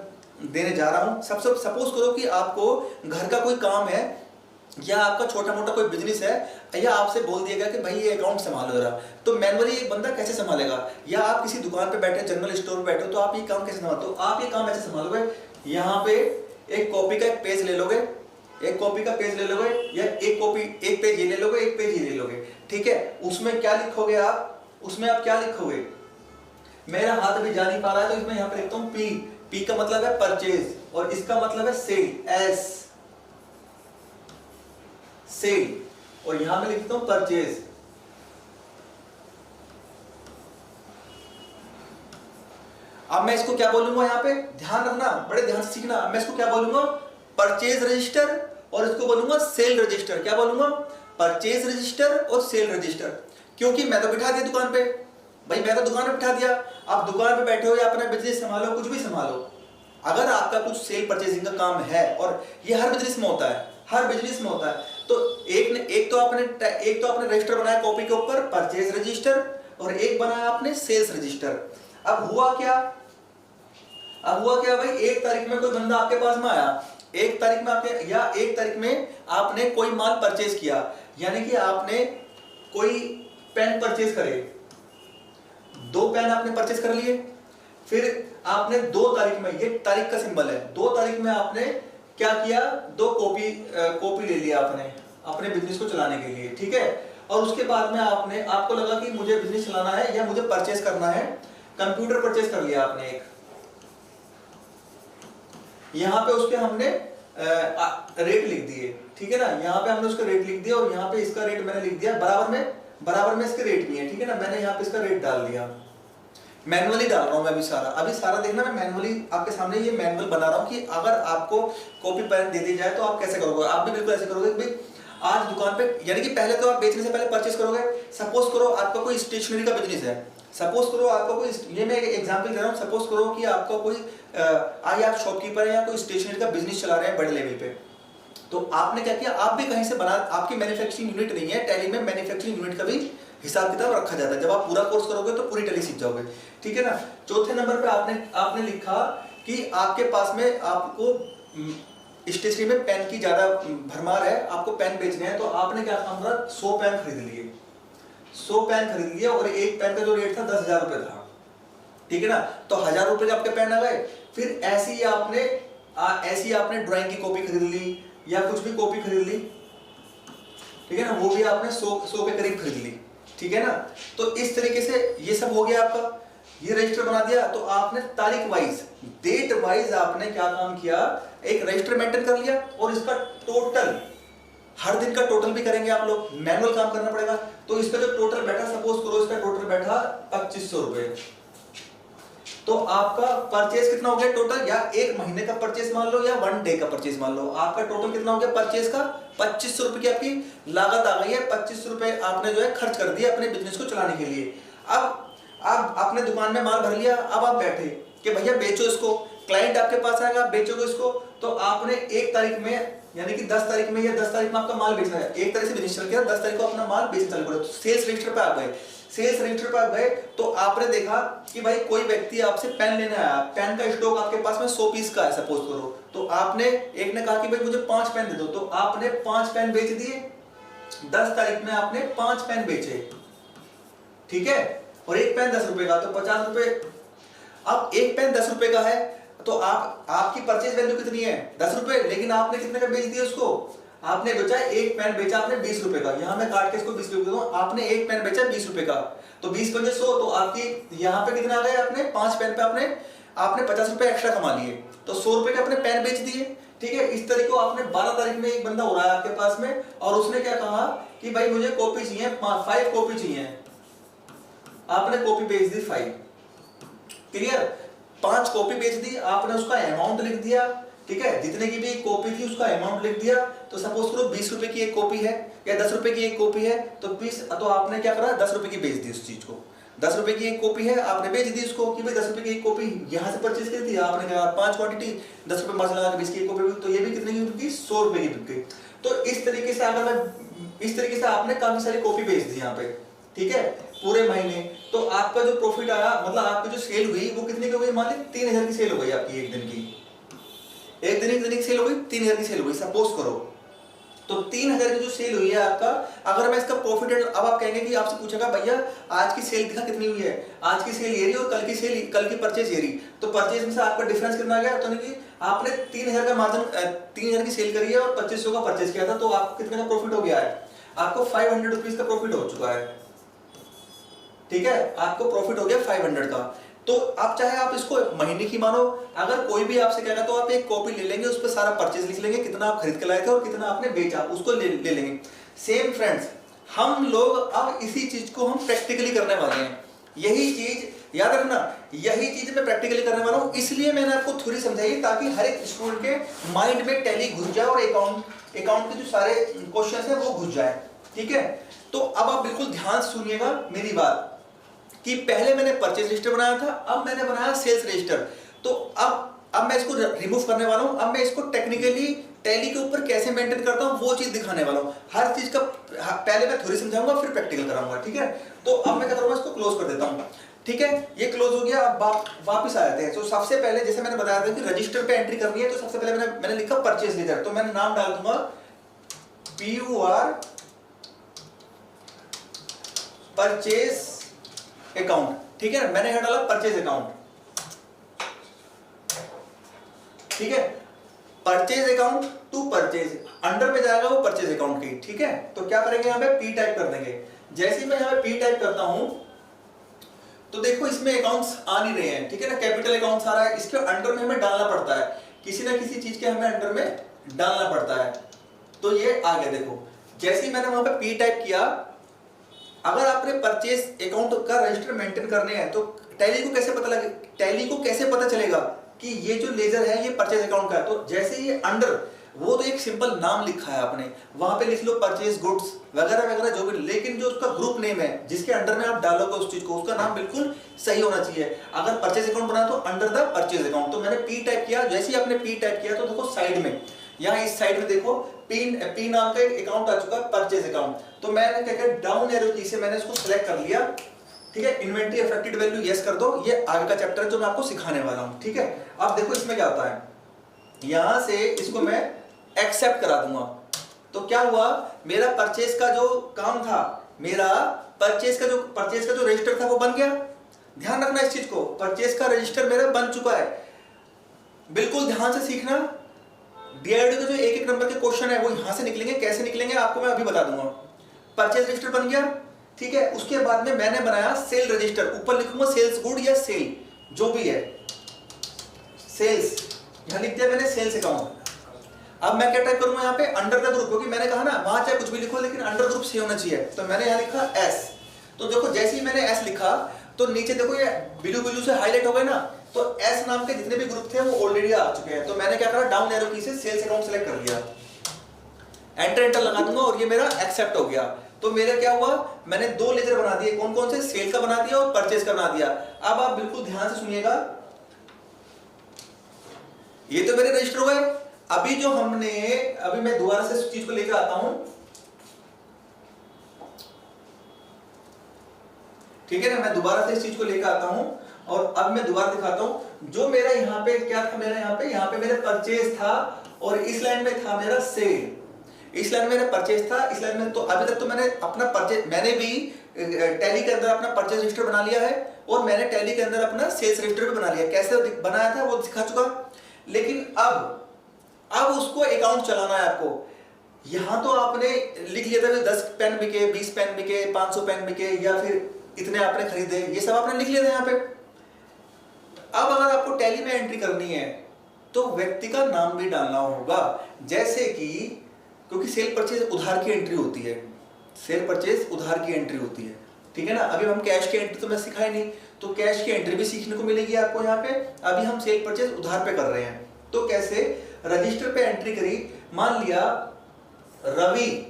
देने जा रहा हूँ। सबसे सपोज करो कि आपको घर का कोई काम है या आपका छोटा मोटा कोई बिजनेस है, या आपसे बोल दिया गया कि भाई ये अकाउंट संभालो जरा, तो मैनुअली एक बंदा कैसे संभालेगा? या आप किसी दुकान पे बैठे, जनरल स्टोर पे बैठे हो, तो आप ये काम कैसे संभालते हो? आप ये काम ऐसे संभालोगे, यहाँ पे एक कॉपी का एक पेज ले लोगे, एक कॉपी का पेज ले लोगे, या एक पेज ये ले लोगे, एक पेज ये ले लोगे, ठीक है। उसमें क्या लिखोगे आप? उसमें आप क्या लिखोगे? मेरा हाथ अभी जा नहीं पा रहा है, तो इसमें यहाँ पे लिखता हूँ पी का मतलब है परचेज, और इसका मतलब है सेल, एस सेल, और यहां मैं लिखता हूं परचेज। अब मैं इसको क्या बोलूंगा? यहाँ पे ध्यान रखना, बड़े ध्यान से सीखना। मैं इसको क्या बोलूंगा? परचेज रजिस्टर, और इसको बोलूंगा सेल रजिस्टर। क्या बोलूंगा? परचेज रजिस्टर और सेल रजिस्टर। क्योंकि मैं तो बिठा दिया दुकान पे, भाई मैं तो दुकान पे बिठा दिया। आप दुकान पे बैठे हो या अपना बिजनेस संभालो, कुछ भी संभालो, अगर आपका कुछ सेल परचेजिंग का काम है, और ये हर बिजनेस में होता है, हर बिजनेस में होता है, तो एक तो आपने रजिस्टर बनाया कॉपी के ऊपर, परचेज रजिस्टर, और एक बनाया आपने सेल्स रजिस्टर। अब हुआ क्या भाई, 1 तारीख में कोई बंदा आपके पास में आया, 1 तारीख में आपने कोई माल परचेज किया, यानी कि आपने कोई पेन परचेज करे, 2 पेन आपने परचेज कर लिए। फिर आपने 2 तारीख में, ये तारीख का सिंबल है, 2 तारीख में आपने क्या किया? 2 कॉपी ले लिया आपने अपने बिजनेस को चलाने के लिए, ठीक है। और उसके बाद में आपको लगा कि मुझे बिजनेस चलाना है या मुझे परचेज करना है, कंप्यूटर परचेज कर लिया आपने एक, यहाँ पे उसके हमने रेट लिख दिए, ठीक है ना। यहाँ पे हमने उसका रेट लिख दिया, और यहाँ पे इसका रेट मैंने लिख दिया, बराबर में इसके रेट भी है, ठीक है ना। मैंने यहाँ पे इसका रेट डाल दिया, मैनुअली डाल रहा हूं मैं अभी सारा देखना, मैं मैनुअली आपके सामने ये मैनुअल बना रहा हूं कि अगर आपको कॉपी पेन दे दी जाए तो आप कैसे करोगे। आप भी बिल्कुल ऐसे करोगे कि आज दुकान पे, यानी कि पहले तो आप बेचने से पहले परचेस करोगे। सपोज करो आपका कोई स्टेशनरी का बिजनेस है, सपोज करो आपका कोई, ये मैं एक एग्जांपल दे रहा हूँ, सपोज करो कि आपका कोई आप शॉपकीपर है या कोई स्टेशनरी का बिजनेस चला रहे हैं बड़े लेवल पे, तो आपने क्या किया, आप भी कहीं से बना, आपकी मैन्युफैक्चरिंग यूनिट नहीं है, टैली में मैन्युफैक्चरिंग यूनिट का भी हिसाब किताब रखा जाता है। जब आप पूरा कोर्स करोगे तो पूरी टैली सीख जाओगे, ठीक है ना। चौथे नंबर पे आपने लिखा कि आपके पास में आपको स्टेशनरी में पेन की ज्यादा भरमार है, आपको पेन बेचने हैं, तो आपने क्या काम करा, 100 पेन खरीद लिए। 100 पेन खरीद लिया और एक पेन का जो रेट था 10,000 रुपए था, ठीक है ना, तो 1,000 रुपए के आपके पेन आ गए। फिर ऐसे ही आपने ड्राइंग की कॉपी खरीद ली या कुछ भी कॉपी खरीद ली, ठीक है ना, वो भी आपने 100 के करीब खरीद ली, ठीक है ना। तो इस तरीके से ये सब हो गया आपका, ये रजिस्टर बना दिया। तो आपने तारीख वाइज, डेट वाइज आपने क्या काम किया, एक रजिस्टर मेंटेन कर लिया और इसका टोटल, हर दिन का टोटल भी करेंगे आप लोग, मैनुअल काम करना पड़ेगा। तो इसका जो टोटल बैठा, सपोज करो इसका टोटल बैठा 2500 रुपए, तो आपका परचेज कितना हो गया टोटल, या एक महीने का परचेज मान लो या 1 डे का परचेज मान लो, आपका टोटल कितना हो गया परचेज का, 2500 रुपए की आपकी लागत आ गई है। 2500 रुपए आपने जो है खर्च कर दिया अपने बिजनेस को चलाने के लिए। अब आपने दुकान में माल भर लिया, अब आप बैठे कि भैया बेचो इसको, क्लाइंट आपके पास आएगा, बेचोगे इसको, तो आपने 1 तारीख में यानी कि 10 तारीख में या 10 तारीख में आपका माल बेचना है, 1 तारीख से बिजनेस चल गया, 10 तारीख को अपना माल बेचना चालू करो। तो सेल्स रजिस्टर पे आप गए, सेल्स रजिस्टर पे आप गए तो आपने देखा कि भाई कोई व्यक्ति आपसे पेन लेने आया, पेन का स्टॉक आपके पास में 100 पीस का है सपोज करो, तो आपने, एक ने कहा कि भाई मुझे 5 पेन दे दो, तो आपने 5 पेन बेच दिए, 10 तारीख में आपने 5 पेन बेचे, ठीक है, और एक पेन 10 रुपए का, तो 50 रुपए। अब एक पेन 10 रुपए का है तो आपकी परचेज वैल्यू कितनी है, 10 रुपए, लेकिन आपने कितने का बेच दिया उसको, आपने बेचा, एक पेन बेचा आपने 20 रुपए का, यहां मैं काट के इसको 20 रुपए दूं, आपने एक पेन बेचा 20 रुपए का, तो 20 पंजे 100, तो आपकी यहां पे कितना आ गया, आपने 5 पेन पे आपने 50 रुपए एक्स्ट्रा कमा लिए, तो 100 रुपए के अपने पेन बेच दिए, ठीक है। इस तरीके को आपने 12 तारीख में एक बंदा हो रहा है आपके पास में और उसने क्या कहा कि भाई मुझे कॉपी चाहिए, 5 कॉपी चाहिए, आपने कॉपी बेच दी 5, क्लियर, 5 कॉपी बेच दी, आपने उसका अमाउंट लिख दिया, ठीक है, जितने की भी कॉपी थी उसका अमाउंट लिख दिया। तो सपोज करो 20 रुपए की एक कॉपी है या 10 रुपए की एक कॉपी है, तो आपने क्या करा, 10 रुपए की बेच दी उस चीज को, 10 रुपए की एक कॉपी है आपने बेच दी उसको कि भाई 10 रुपए की एक कॉपी यहाँ से परचेज करी थी, आपने कहा 5 क्वांटिटी 10 रुपए मार्जिन लगा के 20 की एक कॉपी, तो ये भी कितने की बिक गई, 100 रुपए की बिक गई। तो इस तरीके से इस तरीके से आपने काफी सारी कॉपी बेच दी यहाँ पे, ठीक है, पूरे महीने। तो आपका जो प्रॉफिट आया, मतलब आपकी जो सेल हुई वो कितने की हो गई, मान ली 3000 की सेल हो गई आपकी, एक दिन की सेल हो गई, 3000 की सेल हो गई सपोज करो। तो 3000 की जो सेल हुई है आपका, अगर मैं इसका प्रॉफिट, अब आप कहेंगे कि आपसे पूछेगा भैया आज की सेल दिखा कितनी हुई है, आज की सेल ये रही और कल की परचेज ये रही, तो परचेज में से आपका डिफरेंस कितना आ गया, तो नहीं कि आपने 3000 का मार्जिन, 3000 की सेल करी है और 2500 का परचेज किया था, तो आपको कितने का प्रॉफिट हो गया है, आपको 500 रुपीज का प्रॉफिट हो चुका है, ठीक है, आपको प्रॉफिट हो गया 500 का। तो आप चाहे आप इसको महीने की मानो, अगर कोई भी आपसे कहेगा तो आप एक कॉपी ले लेंगे, उस पर सारा परचेज लिख लेंगे, कितना आप खरीद के लाए थे और कितना आपने बेचा, उसको ले लेंगे। सेम फ्रेंड्स, हम लोग अब इसी चीज को हम प्रैक्टिकली करने वाले हैं, यही चीज याद रखना, यही चीज मैं प्रैक्टिकली करने वाला हूं, इसलिए मैंने आपको थ्योरी समझाई ताकि हर एक स्टूडेंट के माइंड में टैली घुस जाए और अकाउंट के जो सारे क्वेश्चन है वो घुस जाए, ठीक है। तो अब आप बिल्कुल ध्यान सुनिएगा मेरी बात, कि पहले मैंने परचेज रजिस्टर बनाया था, अब मैंने बनाया सेल्स रजिस्टर। तो अब मैं इसको रिमूव करने वाला हूं, अब मैं इसको टेक्निकली टैली के ऊपर कैसे मेंटेन करता हूं वो चीज दिखाने वाला हूं। हर चीज का पहले मैं थ्योरी समझाऊंगा फिर प्रैक्टिकल कराऊंगा, ठीक है। तो अब मैं क्या करूंगा, इसको क्लोज कर देता हूं, ठीक है, ये क्लोज हो गया। अब वापिस आ जाते हैं। तो सबसे पहले जैसे मैंने बताया था कि रजिस्टर पे एंट्री करनी है, तो सबसे पहले मैंने लिखा परचेज लेजर, तो मैंने नाम डाल दूंगा PUR परचेज अकाउंट, ठीक है, मैंने यहां डाला परचेज अकाउंट, ठीक है, purchase account to purchase, under में जाएगा वो परचेज अकाउंट की, ठीक है। तो क्या करेंगे, यहां पे P टाइप कर देंगे। जैसे ही मैं यहां पे P टाइप करता हूं तो देखो इसमें अकाउंट्स आ नहीं रहे हैं, ठीक है ना, कैपिटल अकाउंट्स आ रहा है, इसके अंडर में हमें डालना पड़ता है, किसी ना किसी चीज के हमें अंडर में डालना पड़ता है। तो ये आ गया, देखो जैसे ही मैंने वहां पे P टाइप किया, अगर आपने परचेज अकाउंट का रजिस्टर मेंटेन करने हैं तो टैली को कैसे पता चलेगा कि ये जो लेजर है ये परचेज अकाउंट का है। तो जैसे ही अंडर, वो तो एक सिंपल नाम लिखा है आपने, वहां पे लिख लो परचेज गुड्स वगैरह वगैरह जो भी, लेकिन जो उसका ग्रुप नेम है जिसके अंडर में आप डालोगे उस चीज को, उसका नाम बिल्कुल सही होना चाहिए। अगर परचेज अकाउंट बना तो अंडर द परचेज अकाउंट। तो मैंने P टाइप किया, जैसे ही आपने P टाइप किया तो देखो साइड में, यहाँ इस साइड में देखो P नाम का एक अकाउंट आ चुका है, परचेज अकाउंट। तो मैंने क्या किया, डाउन एरो की से मैंने इसको सिलेक्ट कर लिया, ठीक है। इन्वेंटरी अफेक्टेड वैल्यू यस कर दो, ये आगे का चैप्टर है जो मैं आपको सिखाने वाला हूं, ठीक है। अब देखो इसमें क्या होता है, यहां से इसको मैं एक्सेप्ट करा दूंगा, तो क्या हुआ, मेरा परचेज का जो काम था, मेरा परचेज का जो रजिस्टर था वो बन गया। ध्यान रखना इस चीज को, परचेज का रजिस्टर मेरा बन चुका है। बिल्कुल ध्यान से सीखना, डीआईडी का जो एक एक नंबर के क्वेश्चन है वो यहां से निकलेंगे, कैसे निकलेंगे आपको मैं अभी बता दूंगा। परचेज रजिस्टर बन गया, ठीक है। उसके बाद में मैंने बनाया सेल रजिस्टर, ऊपर लिखूंगा सेल्स गुड या सेल जो भी है, सेल्स यहां लिख दिया मैंने, सेल्स अकाउंट। अब मैं क्या टाइप करूंगा यहाँ पे, अंडर द ग्रुप, क्योंकि मैंने कहा ना वहां चाहे कुछ भी लिखो लेकिन अंडर ग्रुप से होना चाहिए, तो मैंने यहाँ लिखा एस। तो देखो जैसे ही मैंने एस लिखा तो नीचे देखो ये ब्लू ब्लू से हाईलाइट हो गए ना, तो एस नाम के जितने भी ग्रुप थे वो ऑलरेडी आ चुके हैं। तो मैंने क्या करा, डाउन एरो की से सेल्स अकाउंट सेलेक्ट कर लिया, एंटर लगा दूंगा और ये मेरा एक्सेप्ट हो गया। तो मेरा क्या हुआ, मैंने दो लेजर बना दिए, कौन कौन से, सेल का बना दिया और परचेज का बना दिया। अब आप बिल्कुल ध्यान से सुनिएगा, ये तो मेरे रजिस्टर हो गए। अभी जो हमने, अभी मैं दोबारा से इस चीज को लेकर आता हूं, ठीक है ना, मैं दोबारा से इस चीज को लेकर आता हूं और अब मैं दोबारा दिखाता हूं। जो मेरा यहाँ पे क्या था, मेरा यहाँ पे मेरा परचेज था और इस लाइन में था मेरा सेल। इस लाइन में मेरा परचेज था, इस लाइन में, तो अभी तक तो मैंने अपना परचेज, मैंने भी टैली के अंदर अपना परचेज रजिस्टर बना लिया है और मैंने टैली के अंदर अपना सेल्स रजिस्टर भी बना लिया। कैसे बनाया था वो दिखा चुका, लेकिन अब उसको अकाउंट चलाना है आपको। यहां तो आपने लिख लिया था 10 पेन बिके, 20 पेन बिके, 500 पेन बिके, या फिर इतने आपने खरीदे, ये सब आपने लिख लिया था यहाँ पे। अब अगर आपको टैली में एंट्री करनी है तो व्यक्ति का नाम भी डालना होगा, जैसे कि, क्योंकि सेल परचेज उधार की एंट्री होती है, सेल परचेज उधार की एंट्री होती है, ठीक है ना। अभी हम कैश की एंट्री तो मैं सिखाई नहीं, तो कैश की एंट्री भी सीखने को मिलेगी आपको यहाँ पे। अभी हम सेल परचेज उधार पे कर रहे हैं, तो कैसे, रजिस्टर पे एंट्री करी, मान लिया रवि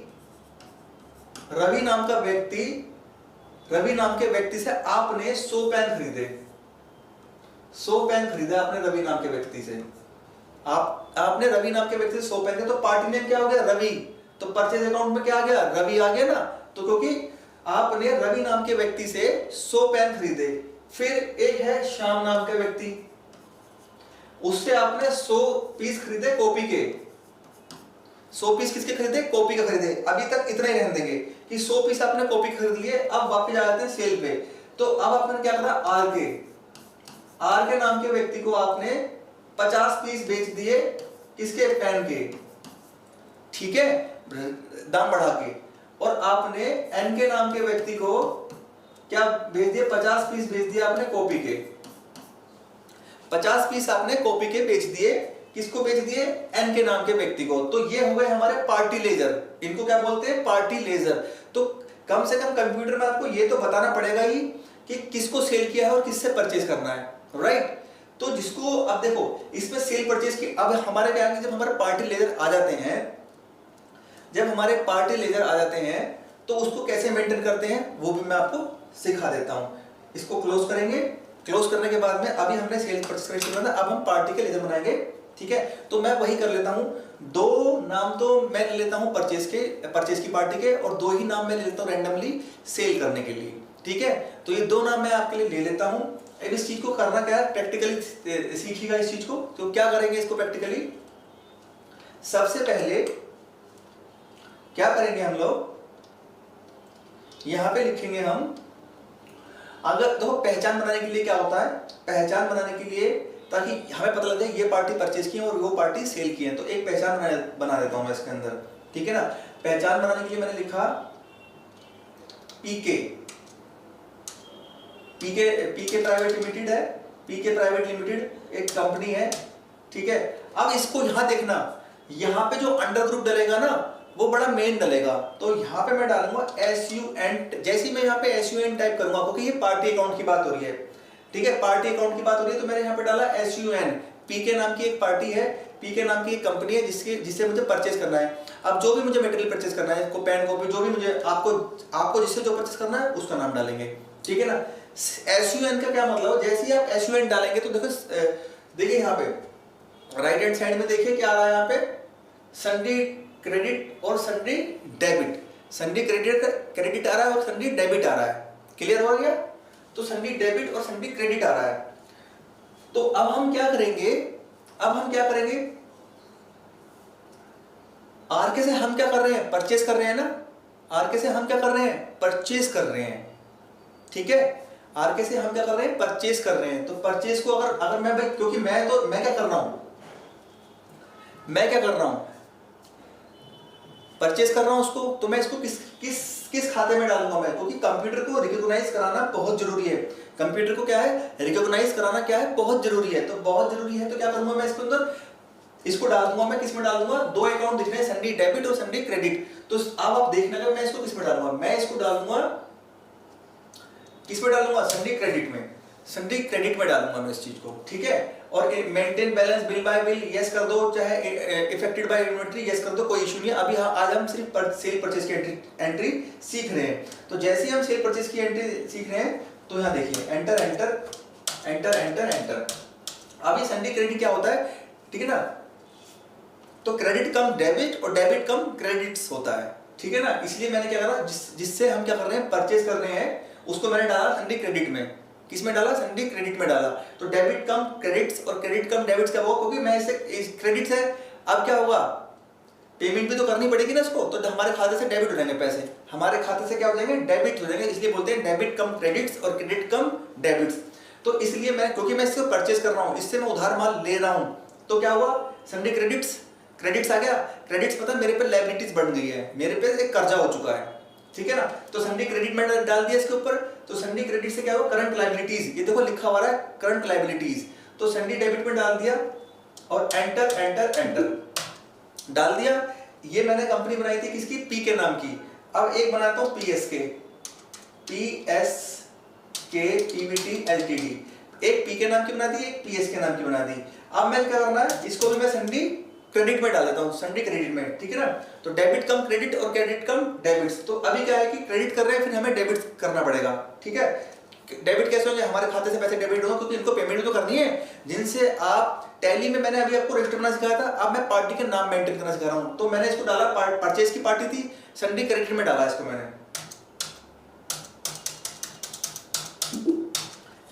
नाम के व्यक्ति से आपने 100 पेन खरीदे, 100 पेन खरीदा आपने रवि नाम के व्यक्ति से, आपने रवि नाम के व्यक्ति से 100 पेन, तो पार्टी नेम क्या हो गया, रवि। तो परचेज अकाउंट में क्या आ गया, रवि आ गया ना। तो क्योंकि आपने रवि नाम के व्यक्ति से 100 पेन खरीदे। फिर एक है श्याम नाम के व्यक्ति, उससे आपने 100 पीस खरीदे कॉपी के, 100 पीस किसके खरीदे, कॉपी का खरीदे। अभी तक इतना ही रहने देंगे कि 100 पीस आपने कॉपी खरीद लिए। अब वापस आ जाते हैं सेल पे। तो अब आपने क्या करा, आर के नाम के व्यक्ति को आपने 50 पीस बेच दिए, किसके, पेन के, ठीक है, दाम बढ़ा के। और आपने एन के नाम के व्यक्ति को क्या भेज दिए, 50 पीस भेज दिए आपने कॉपी के, 50 पीस आपने कॉपी के बेच दिए, किसको बेच दिए, एन के नाम के व्यक्ति को। तो ये हो गए हमारे पार्टी लेजर, इनको क्या बोलते हैं, पार्टी लेजर। तो कम से कम कंप्यूटर में आपको ये तो बताना पड़ेगा ही कि किसको सेल किया है और किससे परचेज करना है, राइट। तो जिसको, अब देखो इसमें सेल परचेज की, अब हमारे क्या है, जब हमारे पार्टी लेजर आ जाते हैं, तो उसको कैसे मेंटेन करते हैं वो भी मैं आपको सिखा देता हूं। इसको क्लोज करेंगे, क्लोज करने के बाद में अभी हमने सेल्स परचेज करना है, अब हम पार्टी के लेजर बनाएंगे, ठीक है। तो मैं वही कर लेता हूं, 2 नाम तो मैं ले लेता हूं परचेज की पार्टी के, और 2 ही नाम मैं ले लेता हूं रैंडमली सेल करने के लिए, ठीक है। तो ये 2 नाम मैं आपके लिए ले लेता हूं। अब इस चीज को करना क्या है, प्रैक्टिकली सीखिएगा इस चीज को। तो क्या करेंगे इसको प्रैक्टिकली, सबसे पहले क्या करेंगे हम लोग, यहां पे लिखेंगे हम, अगर देखो पहचान बनाने के लिए क्या होता है, पहचान बनाने के लिए, ताकि हमें पता लग जाए ये पार्टी परचेज की है और वो पार्टी सेल की है, तो एक पहचान बना देता हूं मैं इसके अंदर, ठीक है ना। पहचान बनाने के लिए मैंने लिखा पीके प्राइवेट लिमिटेड है, पीके प्राइवेट लिमिटेड एक कंपनी है, ठीक है। अब इसको यहां देखना, यहां पे जो अंडर ग्रुप डलेगा ना वो बड़ा मेन डलेगा, तो यहां पे मैं डालूंगा SUN। जैसे मैं यहां पे SUN टाइप करूंगा, क्योंकि ये पार्टी अकाउंट की बात हो रही है, ठीक है, पार्टी अकाउंट की बात हो रही है, तो मैंने यहां पे डाला SUN। पीके नाम की एक पार्टी है, पीके नाम की एक कंपनी है जिससे मुझे परचेज करना है। अब जो भी मुझे मटेरियल परचेज करना है, पेन कॉपी, जो भी मुझे आपको जिससे जो परचेज करना है उसका नाम डालेंगे, ठीक है ना। SUN का क्या मतलब, जैसे ही आप SUN डालेंगे तो देखो, देखिए यहाँ पे राइट हैंड साइड में देखिए क्या आ रहा है, यहाँ पे सन्डी क्रेडिट और सन्डी डेबिट, सन्डी क्रेडिट आ रहा है और सन्डी डेबिट आ रहा है, क्लियर हो गया। तो सन्डी डेबिट और सन्डी क्रेडिट आ रहा है। तो अब हम क्या करेंगे, आर के से हम क्या कर रहे हैं, परचेज कर रहे हैं ना, आर के से हम क्या कर रहे हैं, परचेज कर रहे हैं, ठीक है। आरके से हम क्या कर रहे हैं, परचेज कर रहे हैं। तो परचेज को अगर मैं भाई, क्योंकि मैं क्या कर रहा हूं, परचेज कर रहा हूं उसको, तो मैं इसको किस किस किस खाते में डालूंगा मैं, क्योंकि कंप्यूटर को रिकॉग्नाइज कराना बहुत जरूरी है। कंप्यूटर को क्या है, रिकॉग्नाइज कराना क्या है, बहुत जरूरी है। तो बहुत जरूरी है तो क्या करूंगा मैं इसके अंदर, इसको डाल दूंगा मैं, किस में डाल दूंगा, दो अकाउंट दिख रहे हैं, सन्डी डेबिट और सन्डी क्रेडिट। तो अब आप देखना कि मैं इसको किस में डालूंगा, मैं इसको डालूंगा किस में डालूंगा, सन्डी क्रेडिट में, सन्डी क्रेडिट में डालूंगा मैं इस चीज को, ठीक है। और maintain balance bill bye bill yes कर दो, चाहे इफेक्टेड बाय इन्वेंटरी यस कर दो, कोई इशू नहीं है। अभी आज हम सिर्फ सेल परचेज की एंट्री सीख रहे हैं। तो जैसे ही हम सेल परचेज की एंट्री सीख रहे हैं, तो यहाँ देखिए enter enter enter enter enter. अब ये सन्डी क्रेडिट क्या होता है, ठीक है ना। तो क्रेडिट कम डेबिट और डेबिट कम क्रेडिट्स होता है, ठीक है ना। इसलिए मैंने क्या करा, जिससे हम क्या कर रहे हैं, परचेज कर रहे हैं, उसको मैंने डाला सन्डी क्रेडिट में। किस में डाला, सन्डी क्रेडिट में डाला। तो डेबिट कम क्रेडिट्स और क्रेडिट कम डेबिट्स क्या होगा, क्योंकि मैं इसे क्रेडिट है। अब क्या होगा, पेमेंट भी तो करनी पड़ेगी ना इसको, तो हमारे खाते से डेबिट हो जाएंगे पैसे, हमारे खाते से क्या हो जाएंगे, डेबिट हो जाएंगे। इसलिए बोलते हैं डेबिट कम क्रेडिट्स और क्रेडिट कम डेबिट्स। तो इसलिए मैं, क्योंकि मैं इसको परचेज कर रहा हूँ, इससे मैं उधार माल ले रहा हूँ, तो क्या हुआ, सन्डी क्रेडिट्स आ गया। क्रेडिट्स मतलब मेरे पे लायबिलिटीज बढ़ गई है, मेरे पे एक कर्जा हो चुका है, ठीक है ना। तो सन्डी क्रेडिट में डाल दिया इसके ऊपर। तो सन्डी क्रेडिट से क्या हुआ, करंट लायबिलिटीज, ये देखो लिखा हुआ है करंट लायबिलिटीज। तो सन्डी डेबिट में डाल दिया और एंटर एंटर एंटर डाल दिया। ये मैंने कंपनी बनाई थी किसकी, पी के नाम की। अब एक बनाता हूं पीएसके पीवीटी एलटीडी। एक पी के नाम की बना दी, एक पीएस के नाम की बना दी। अब मैं क्या करना है, इसको भी मैं सन्डी क्रेडिट में डाल देता हूं, सन्डी क्रेडिट में, ठीक है ना। तो डेबिट कम क्रेडिट और क्रेडिट कम डेबिट्स। तो अभी क्या है कि क्रेडिट कर रहे हैं, फिर हमें डेबिट करना पड़ेगा, ठीक है। डेबिट कैसे होंगे, हमारे खाते से पैसे डेबिट होंगे, क्योंकि इनको पेमेंट तो करनी है। जिनसे आप टैली में, मैंने अभी आपको रजिस्टर बनाना सिखाया था, अब मैं पार्टी के नाम मेंटेन करना सिखा रहा हूं। तो मैंने इसको डाला, परचेज की पार्टी थी, सन्डी क्रेडिट में डाला इसको मैंने,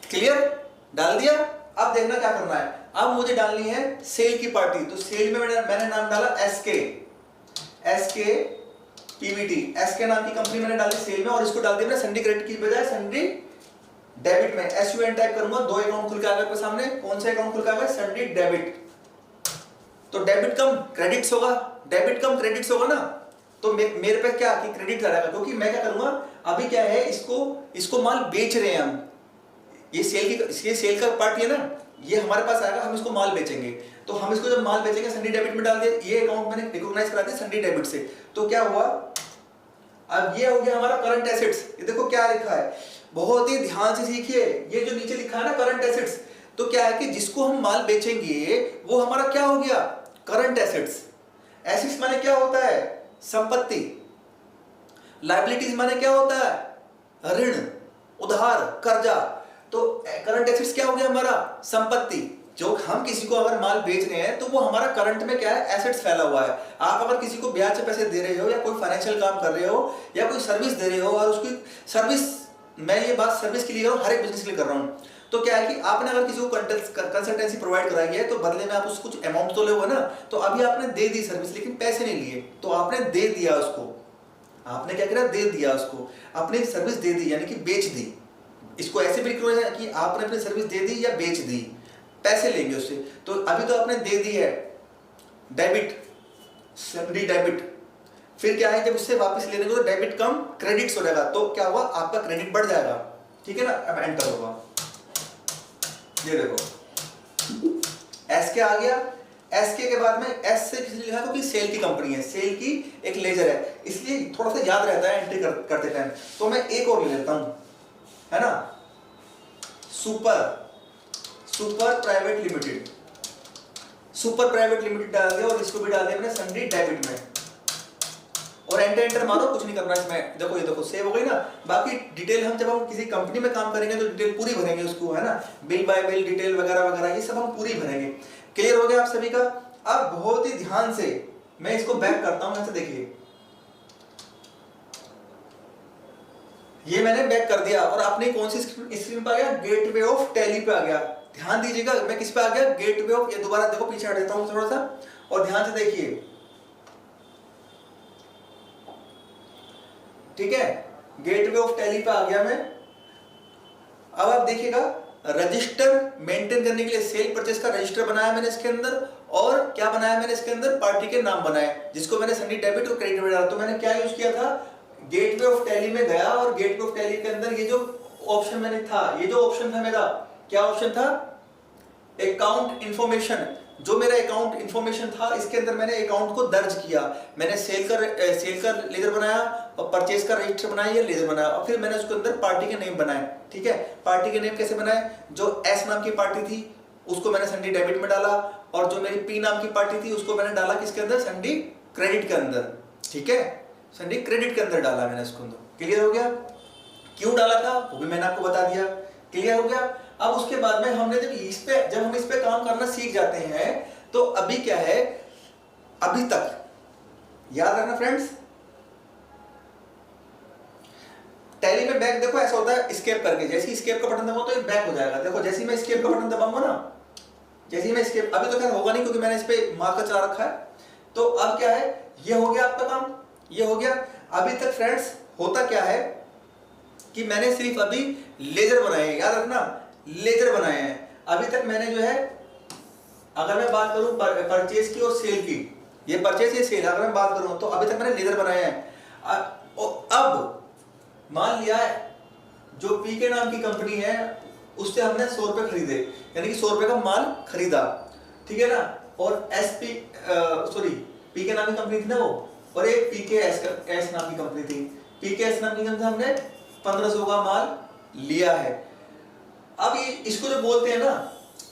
क्लियर, डाल दिया। अब देखना क्या करना है, अब मुझे डालनी है सेल की पार्टी। तो सेल में मैंने नाम डाला एसके पीवीटी, एसके नाम की कंपनी मैंने डाली सेल में, और इसको डाल दिया मैंने सन्डी क्रेडिट की बजाय सन्डी डेबिट में। एसयूएन टाइप करूंगा, दो अकाउंट खुल के आ गए सामने। कौन सा अकाउंट खुल के आ गया, सन्डी डेबिट। तो डेबिट कम क्रेडिट्स होगा, डेबिट कम क्रेडिट्स होगा ना। तो मेरे पे क्या कि क्रेडिट करेगा, क्योंकि मैं क्या करूंगा, अभी क्या है, इसको माल बेच रहे हैं हम, ये सेल का पार्ट है ना, ये हमारे पास आएगा, हम इसको माल बेचेंगे। तो हम इसको जब माल बेचेंगे, सन्डी डेबिट में डाल दिया, ये अकाउंट मैंने रिकॉग्नाइज करा दिया सन्डी डेबिट से। तो क्या हुआ, अब ये हो गया हमारा करंट एसेट्स। ये देखो क्या लिखा है, बहुत ही ध्यान से सीखिए, ये जो नीचे लिखा है ना करंट एसेट्स, तो क्या है कि जिसको हम माल बेचेंगे वो हमारा क्या हो गया, करंट एसेट्स। एसेट्स माने क्या होता है, संपत्ति। लायबिलिटीज माने क्या होता है, ऋण, उधार, कर्जा। तो करंट एसेट्स क्या हो गया हमारा, संपत्ति। जो हम किसी को अगर माल बेच रहे हैं, तो वो हमारा करंट में क्या है, एसेट्स फैला हुआ है। आप अगर किसी को ब्याज से पैसे दे रहे हो, या कोई फाइनेंशियल काम कर रहे हो, या कोई सर्विस दे रहे हो, और उसकी सर्विस, मैं ये बात सर्विस के लिए हर एक बिजनेस के लिए कर रहा हूँ। तो क्या है कि आपने अगर किसी को कंसल्टेंसी प्रोवाइड कराई है, तो बदले में आप उसको कुछ अमाउंट तो लोगे ना। तो अभी आपने दे दी सर्विस, लेकिन पैसे नहीं लिए, तो आपने दे दिया उसको, आपने क्या करा, दे दिया उसको, अपनी सर्विस दे दी, यानी कि बेच दी। इसको ऐसे भी लिखो कि आपने अपनी सर्विस दे दी या बेच दी, पैसे लेंगे उससे। तो अभी तो आपने दे दी है, डेबिट, सन्डी डेबिट। फिर क्या है, जब उससे वापस लेने को, तो डेबिट कम क्रेडिट्स हो जाएगा। तो क्या हुआ, आपका क्रेडिट बढ़ जाएगा, ठीक है ना। अब एंटर होगा, ये देखो एस के आ गया। एसके के बाद में एस से किसने लिखा, क्योंकि सेल की कंपनी है, सेल की एक लेजर है, इसलिए थोड़ा सा याद रहता है एंट्री करते टाइम। तो मैं एक और ले लेता हूं, है ना, super private limited, super private limited डाल दिया, और इसको भी डाल दिया मैंने सन्डी डेबिट में, और एंटर मारो, कुछ नहीं करना इसमें। देखो ये देखो सेव हो गई ना। बाकी डिटेल हम जब हम किसी कंपनी में काम करेंगे, तो डिटेल पूरी भरेंगे उसको, है ना, बिल बाय बिल डिटेल वगैरह वगैरह, ये सब हम पूरी भरेंगे। क्लियर हो गया आप सभी का। अब बहुत ही ध्यान से मैं इसको बैक करता हूं, ऐसे देखिए, ये मैंने बैक कर दिया, और अपनी कौन सी स्क्रीन पे आ गया, गेटवे ऑफ टैली पे आ गया। ध्यान दीजिएगा, मैं किस पे आ गया, गेटवे ऑफ, ये दोबारा देखो, पीछे हट देता हूं थोड़ा सा, और ध्यान से देखिए, ठीक है, गेटवे ऑफ टैली पे आ गया मैं। अब आप देखिएगा, रजिस्टर मेंटेन करने के लिए सेल परचेस का रजिस्टर बनाया मैंने इसके अंदर, और क्या बनाया मैंने इसके अंदर, पार्टी के नाम बनाए, जिसको मैंने सन्नी डेबिट और क्रेडिट में डाला। तो मैंने क्या यूज किया था, गेटवे ऑफ टैली में गया, और गेटवे ऑफ टैली के अंदर ये जो ऑप्शन मैंने था, ये जो ऑप्शन था मेरा, क्या ऑप्शन था, अकाउंट इंफॉर्मेशन। जो मेरा अकाउंट इंफॉर्मेशन था, इसके अंदर मैंने अकाउंट को दर्ज किया। मैंने सेल का लेजर बनाया और परचेज का रजिस्टर बनाया, ये लेजर बनाया, और फिर मैंने उसके अंदर पार्टी के नेम बनाए। ठीक है, पार्टी के नेम कैसे बनाए, जो एस नाम की पार्टी थी उसको मैंने सन्नी डेबिट में डाला, और जो मेरी पी नाम की पार्टी थी उसको मैंने डाला किसके अंदर, सन्नी क्रेडिट के अंदर। ठीक है, सन्नी क्रेडिट के अंदर डाला मैंने इसको अंदर। क्लियर हो गया, क्यों डाला था वो भी मैंने आपको बता दिया। क्लियर हो गया। अब उसके बाद में हमने जब हम इस पे काम करना सीख जाते हैं, तो अभी क्या है, अभी तक याद रखना फ्रेंड्स, टैली में बैक देखो ऐसा होता है, एस्केप करके, जैसे ही एस्केप का बटन दबाओ तो ये बैक हो जाएगा। देखो जैसे ही मैं एस्केप का बटन दबाऊंगा ना, जैसे ही मैं एस्केप, अभी तो खैर होगा नहीं क्योंकि मैंने इस पे मार्कर चला रखा है। तो अब क्या है, ये हो गया आपका काम, ये हो गया। अभी तक फ्रेंड्स होता क्या है कि मैंने सिर्फ अभी लेजर बनाए हैं, याद रखना, लेजर बनाए हैं। अभी तक मैंने जो है, अगर मैं बात करूं परचेज की और सेल की, ये परचेज ये सेल, अगर मैं बात करूं तो अभी तक मैंने लेजर बनाए हैं। अब मान लिया जो पी के नाम की कंपनी है, उससे हमने 100 रुपए खरीदे, यानी कि 100 रुपए का माल खरीदा, ठीक है ना, और पी के नाम की कंपनी थी ना वो, और एक पी के एस नाम की कंपनी थी। पी के एस नाम की कंपनी हमने 1500 का माल लिया है। अब इसको जो बोलते हैं ना,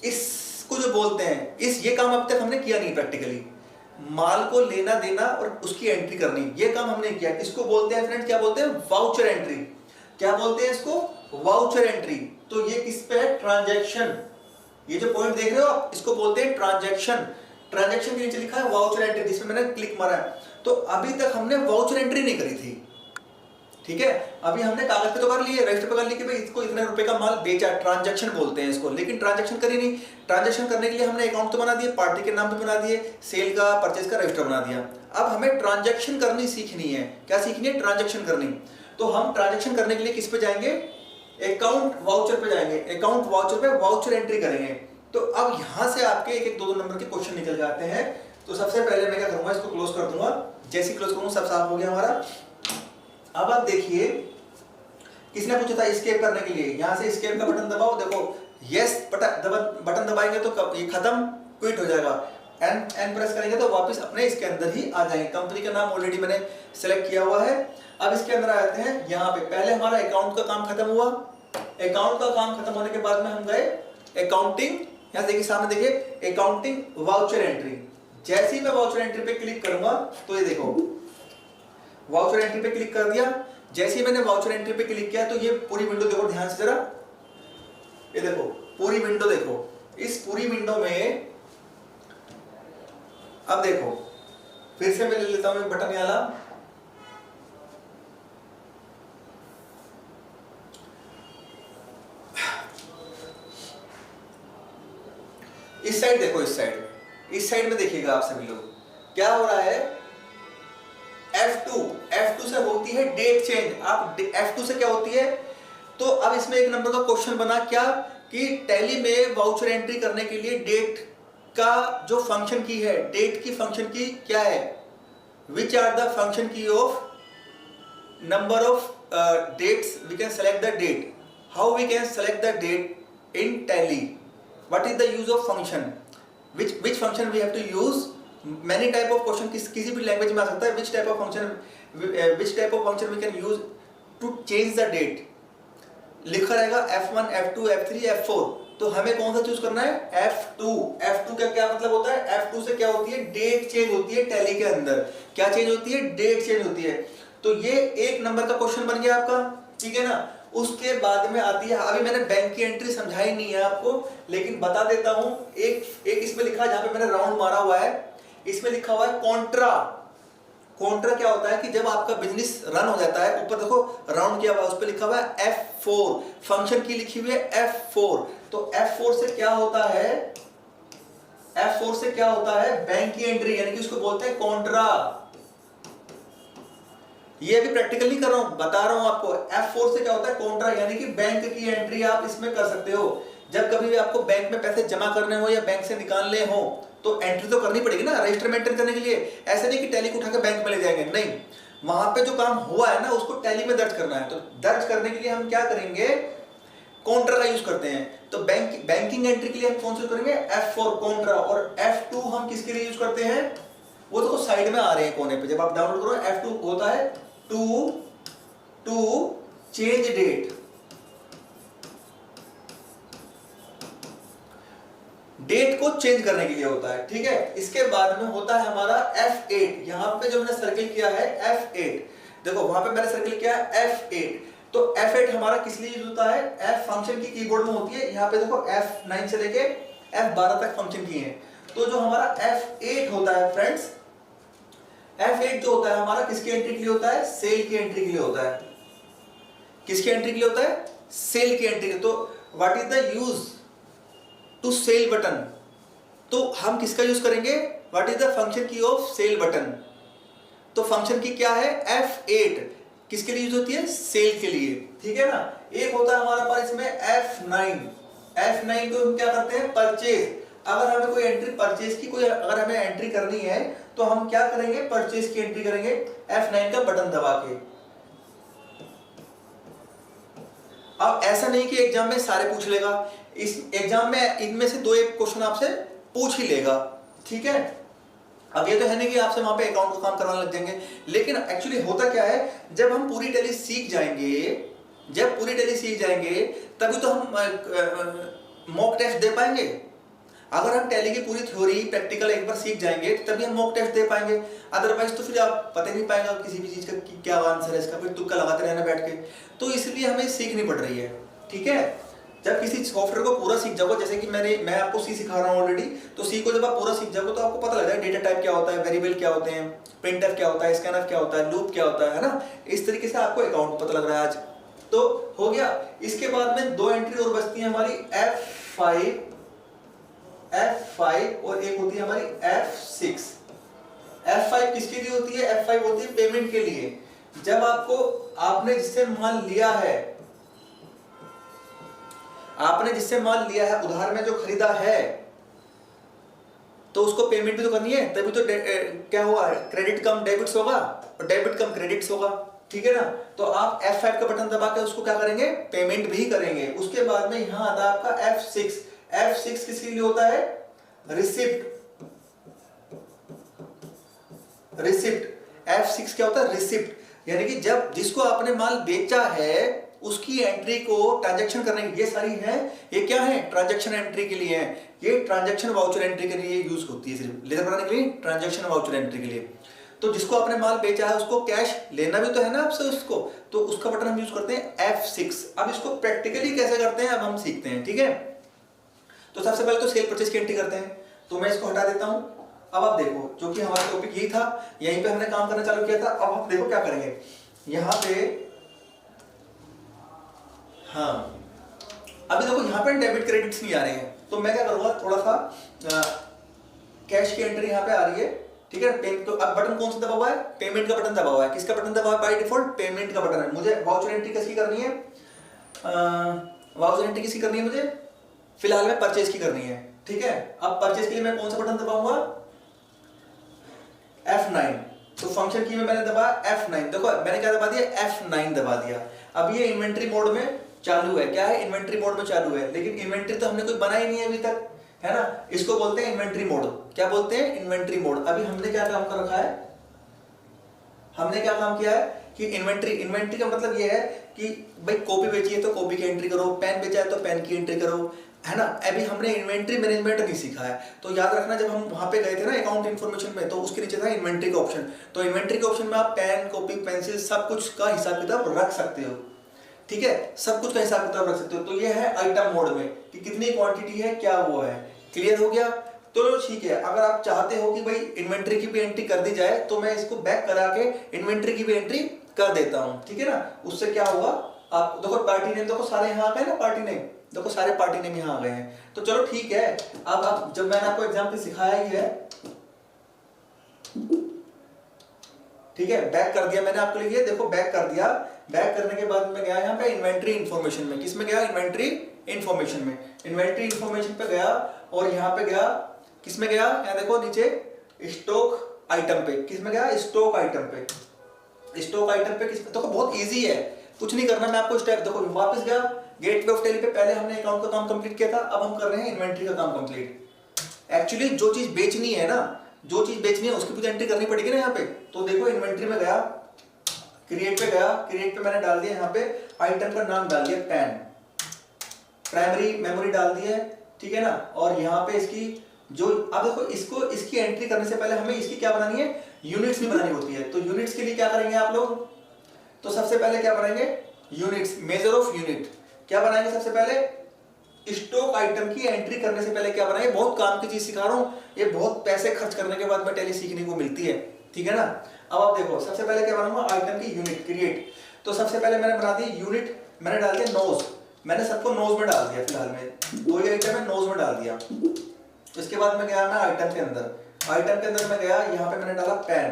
इसको जो बोलते हैं, ये काम अब तक हमने किया नहीं प्रैक्टिकली। माल को लेना देना और उसकी एंट्री करनी, ये काम हमने किया। इसको बोलते हैं फ्रेंड्स, क्या बोलते हैं, वाउचर एंट्री। क्या बोलते हैं इसको, वाउचर एंट्री। तो ये किस पे है, ट्रांजैक्शन। ये जो पॉइंट देख रहे हो आप, इसको बोलते हैं ट्रांजैक्शन। ट्रांजैक्शन के नीचे लिखा है वाउचर एंट्री, जिसमें मैंने क्लिक मारा है। तो अभी तक हमने वाउचर एंट्री नहीं करी थी। ठीक है, अभी हमने कागज पे तो कर लिए, रजिस्टर पे कर ली कि भाई इसको इतने रुपए का माल बेचा, ट्रांजैक्शन बोलते हैं इसको, लेकिन ट्रांजैक्शन करी नहीं। ट्रांजैक्शन करने के लिए हमने अकाउंट तो बना दिए, पार्टी के नाम पे बना दिए, सेल का परचेज का रजिस्टर बना दिया। अब हमें ट्रांजैक्शन करनी सीखनी है। क्या सीखनी है, ट्रांजैक्शन करनी। तो हम ट्रांजैक्शन करने के लिए किस पे जाएंगे, अकाउंट वाउचर पे जाएंगे। अकाउंट वाउचर पे वाउचर एंट्री करेंगे। तो अब यहां से आपके एक एक दो नंबर के क्वेश्चन निकल जाते हैं। तो सबसे पहले मैं क्या करूंगा, इसको क्लोज कर दूंगा। जैसे क्लोज करूंगा सब साफ हो गया हमारा। अब आप देखिए, किसने पूछा था एस्केप करने के लिए, यहां से एस्केप का बटन दबाओ, देखो यस बटन दबाएंगे तो ये खत्म, क्विट हो जाएगा। एन प्रेस करेंगे तो वापस अपने इसके अंदर ही आ जाएंगे। कंपनी का नाम ऑलरेडी मैंने सेलेक्ट किया हुआ है। अब इसके अंदर आते हैं, यहाँ पे पहले हमारा अकाउंट का काम खत्म हुआ। अकाउंट का काम खत्म होने के बाद में हम गए अकाउंटिंग, यहाँ देखिए सामने देखिए अकाउंटिंग वाउचर एंट्री। जैसे ही मैं वाउचर एंट्री पे क्लिक करूंगा तो ये देखो वाउचर एंट्री पे क्लिक कर दिया। जैसे ही मैंने वाउचर एंट्री पे क्लिक किया तो ये पूरी विंडो देखो ध्यान से जरा, ये देखो पूरी विंडो देखो। इस पूरी विंडो में अब देखो, फिर से मैं ले लेता हूं एक बटन वाला, इस साइड देखो, इस साइड में देखिएगा आप सभी लोग, क्या हो रहा है, F2 से होती है डेट चेंज। आप F2 से क्या होती है, तो अब इसमें एक नंबर का क्वेश्चन बना क्या, कि टैली में वाउचर एंट्री करने के लिए डेट का जो फंक्शन की है, डेट की फंक्शन की क्या है, विच आर द फंक्शन की of number of dates we can select the date, how we can select the date in Tally, what is the use of function, which function we have to use, many type of question किसी भी language में आ सकता है, which type of function we can use to change the date, लिखा रहेगा F1 F2 F3 F4। तो हमें कौन सा चूज करना है, F2 का क्या मतलब होता है, F2 से क्या होती है, डेट चेंज होती है टैली के अंदर। क्या चेंज होती है, डेट चेंज होती है। तो ये एक नंबर का क्वेश्चन बन गया आपका, ठीक है ना। उसके बाद में आती है, अभी मैंने बैंक की एंट्री समझाई नहीं है आपको, लेकिन बता देता हूं। एक इसमें लिखा है, जहां पे मैंने राउंड मारा हुआ है, इसमें लिखा हुआ है कॉन्ट्रा। कॉन्ट्रा क्या होता है कि जब आपका बिजनेस रन हो जाता है, ऊपर देखो राउंड किया हुआ है, उस पर लिखा हुआ है F4, फंक्शन की लिखी हुई है F4। तो F4 से क्या होता है, F4 से क्या होता है, बैंक की एंट्री, यानी कि उसको बोलते हैं कॉन्ट्रा। ये अभी प्रैक्टिकल नहीं कर रहा हूं, बता रहा हूं आपको। F4 से क्या होता है, कॉन्ट्रा, यानी कि बैंक की एंट्री आप इसमें कर सकते हो। जब कभी भी आपको बैंक में पैसे जमा करने हो या बैंक से निकालने हो तो एंट्री तो करनी पड़ेगी ना, रजिस्टर मेंटेन करने के लिए। ऐसे नहीं कि टैली को उठा के बैंक में ले जाएंगे, नहीं, वहां पे जो काम हुआ है ना उसको टैली में दर्ज करना है। तो दर्ज करने के लिए हम क्या करेंगे, कॉन्ट्रा का यूज करते हैं। तो बैंकिंग एंट्री के लिए हम कौन सा करेंगे, F4 कॉन्ट्रा। और F2 हम किसके लिए यूज करते हैं, वो तो साइड में आ रहे हैं कोने पे, जब आप डाउनलोड करो F2 होता है टू चेंज डेट, डेट को चेंज करने के लिए होता है, ठीक है। इसके बाद में होता है हमारा F8, यहां पे जो मैंने सर्किल किया है F8, देखो वहां पे मैंने सर्किल किया है F8। तो F8 हमारा किस लिए यूज होता है, F फंक्शन की कीबोर्ड में होती है। यहाँ पे देखो F9 से लेके F12 तक फंक्शन की है। तो जो हमारा F8 होता है फ्रेंड्स, F8 जो होता है हमारा किसकी एंट्री के लिए होता है, सेल की एंट्री के लिए होता है। किसकी एंट्री के लिए होता है, सेल की एंट्री के। तो what is the use to sale button, तो हम किसका यूज करेंगे, व्हाट इज द फंक्शन की ऑफ सेल बटन। तो फंक्शन की क्या है, F8 किसके लिए यूज होती है, सेल के लिए, ठीक है ना। एक होता है हमारा पास इसमें F9 को हम क्या करते हैं, परचेज। अगर हमें कोई एंट्री परचेज की, कोई अगर हमें एंट्री करनी है तो हम क्या करेंगे, परचेज की एंट्री करेंगे F9 का बटन दबा के। अब ऐसा नहीं कि एग्जाम में सारे पूछ लेगा, इस एग्जाम में इनमें से 2-1 क्वेश्चन आपसे पूछ ही लेगा, ठीक है। अब ये तो है नहीं कि आपसे वहां पे अकाउंट का काम करवाने लग जाएंगे, लेकिन एक्चुअली होता क्या है, जब हम पूरी टैली सीख जाएंगे तभी तो हम मॉक टेस्ट दे पाएंगे। अगर हम टैली की पूरी थ्योरी प्रैक्टिकल एक बार सीख जाएंगे तभी हम मॉक टेस्ट दे पाएंगे, अदरवाइज तो फिर आप पता ही नहीं पाएगा किसी भी चीज का कि क्या आंसर है इसका, फिर तुक्का लगाते रहना बैठ के। तो इसलिए हमें सीखनी पड़ रही है, ठीक है। जब किसी सॉफ्टवेयर को पूरा सीख जाओगे, जैसे कि मैं आपको सी सिखा रहा हूँ ऑलरेडी, तो सी को जब आप पूरा सीख जाओगे तो आपको पता लग जाएगा डेटा टाइप क्या होता है, वेरिएबल क्या होते हैं, प्रिंटफ क्या होता है, स्कैनफ क्या होता है, लूप क्या होता है ना। इस तरीके से आपको अकाउंट पता लग रहा है आज, तो हो गया। इसके बाद में 2 एंट्री और बचती है हमारी F5 और एक होती है हमारी F6। F5 किसके लिए होती है, F5 होती है पेमेंट के लिए। जब आपने जिससे माल लिया है, उधार में जो खरीदा है, तो उसको पेमेंट भी तो करनी है, तभी तो क्या हुआ, क्रेडिट कम डेबिट्स होगा और डेबिट कम क्रेडिट्स होगा, ठीक है ना। तो आप F5 का बटन दबा के उसको क्या करेंगे, पेमेंट भी करेंगे। उसके बाद में यहां आता है आपका F6 किसके लिए होता है, रिसिप्ट। F6 क्या होता है, रिसिप्ट, यानी कि जब जिसको आपने माल बेचा है उसकी एंट्री को ट्रांजैक्शन करने, ये सारी है, ये क्या है, ट्रांजैक्शन एंट्री के लिए है। ये ट्रांजैक्शन वाउचर एंट्री के लिए यूज होती है, सिर्फ लेजर बनाने के लिए, ट्रांजैक्शन वाउचर एंट्री के लिए। तो जिसको आपने माल बेचा है उसको कैश लेना भी तो है ना आपसे उसको, तो उसका बटन हम यूज करते हैं F6। अब इसको प्रैक्टिकली कैसे करते हैं अब हम सीखते हैं, ठीक है। तो सबसे पहले तो सेल परचेज की एंट्री करते हैं, तो मैं इसको हटा देता हूं। अब आप देखो, जो कि हमारा टॉपिक यही था, यहीं पे हमने काम करना चालू किया था। अब आप देखो क्या करेंगे, यहाँ पे, हाँ अभी देखो यहाँ पे डेबिट क्रेडिट्स नहीं आ रहे हैं, तो मैं क्या करूंगा, थोड़ा सा कैश की एंट्री यहाँ पे आ रही है, ठीक है। तो अब बटन कौन सा दबा हुआ है, पेमेंट का बटन दबा हुआ है। किसका बटन दबा हुआ है, बाय डिफॉल्ट पेमेंट का बटन है। मुझे वाउचर एंट्री किसकी करनी है, वाउचर एंट्री किसकी करनी है, मुझे फिलहाल में परचेज की करनी है, ठीक है। अब परचेज के लिए मैं कौन सा बटन दबाऊंगा, F9। तो फंक्शन की में मैंने दबाया F9, देखो मैंने क्या दबा दिया, F9 दबा दिया। अब ये इन्वेंट्री मोड में चालू है, क्या है, इन्वेंट्री मोड में चालू है, लेकिन इन्वेंट्री तो हमने कोई बनाई नहीं है अभी तक, है ना। इसको बोलते हैं इन्वेंट्री मोड। क्या बोलते हैं, इन्वेंट्री मोड। अभी हमने क्या काम कर रखा है, हमने क्या काम किया है कि इन्वेंट्री का मतलब ये है कि भाई कॉपी बेची है तो कॉपी की एंट्री करो, पेन बेचा है तो पेन की एंट्री करो, है ना। अभी हमने इन्वेंट्री मैनेजमेंट नहीं सीखा है। तो याद रखना, जब हम वहां पे गए थे ना अकाउंट इन्फॉर्मेशन में, तो उसके नीचे था इन्वेंट्री का ऑप्शन। तो इन्वेंट्री के ऑप्शन में आप पेन, कॉपी, पेंसिल सब कुछ का हिसाब किताब रख सकते हो, ठीक है, सब कुछ का हिसाब किताब रख सकते हो। तो ये है आइटम मोड में कि कितनी क्वांटिटी है, क्या वो है, क्लियर हो गया। तो ठीक है, अगर आप चाहते हो कि भाई इन्वेंट्री की भी एंट्री कर दी जाए, तो मैं इसको बैक करा के इन्वेंट्री की भी एंट्री कर देता हूं, ठीक है ना। उससे क्या होगा, आप देखो पार्टी नेम देखो सारे यहाँ आ गए ना, पार्टी नेम देखो सारे पार्टी नेम यहाँ आ गए हैं। तो चलो ठीक है, अब आप, जब मैंने आपको एग्जाम्पल सिखाया ही है, ठीक है, बैक कर दिया मैंने आपके लिए, देखो बैक कर दिया। बैक करने के बाद मैं गया यहाँ पे इन्वेंट्री इन्फॉर्मेशन में। किस में गया? इन्वेंट्री इन्फॉर्मेशन में। इन्वेंट्री इन्फॉर्मेशन पे गया और यहाँ पे गया, किस में गया? यहाँ देखो नीचे स्टॉक आइटम पे। किस में गया? स्टॉक आइटम पे। स्टॉक आइटम पे किस पे? देखो बहुत इजी है, कुछ नहीं करना, मैं आपको स्टेप, देखो वापस गया गेटवे ऑफ टैली पे। पहले हमने अकाउंट का काम कंप्लीट किया था, अब हम कर रहे हैं इन्वेंट्री का काम कंप्लीट। एक्चुअली जो चीज बेचनी है ना, जो चीज बेचनी है उसकी भी एंट्री करनी पड़ेगी ना यहाँ पे। तो देखो इन्वेंट्री में गया, क्रिएट पे गया, क्रिएट पे मैंने डाल दिया यहाँ पे आइटम का नाम डाल दिया पेन, प्राइमरी मेमोरी डाल दी है, ठीक है ना। और यहाँ पे इसकी जो, अब देखो इसको, इसकी एंट्री करने से पहले हमें इसकी क्या बनानी है? यूनिट्स भी बनानी होती है। तो यूनिट्स के लिए क्या करेंगे आप लोग? तो सबसे पहले क्या बनाएंगे? Units, measure of unit. क्या बनाएंगे सबसे पहले? स्टॉक आइटम की एंट्री करने से पहले क्या बनाएंगे? बहुत काम की चीज सिखा रहा हूं, ये बहुत पैसे खर्च करने के बाद में टैली सीखने को मिलती है, ठीक है ना। अब आप देखो सबसे पहले क्या बनाऊंगा? आइटम की यूनिट क्रिएट। तो सबसे पहले मैंने बना दी यूनिट, मैंने डाल दिया नोज, मैंने सबको नोज में डाल दिया। फिलहाल में 2 ही आइटम है, नोज में डाल दिया। इसके बाद में गया मैं आइटम के अंदर, आइटम के अंदर मैं गया, यहाँ पे मैंने डाला पेन,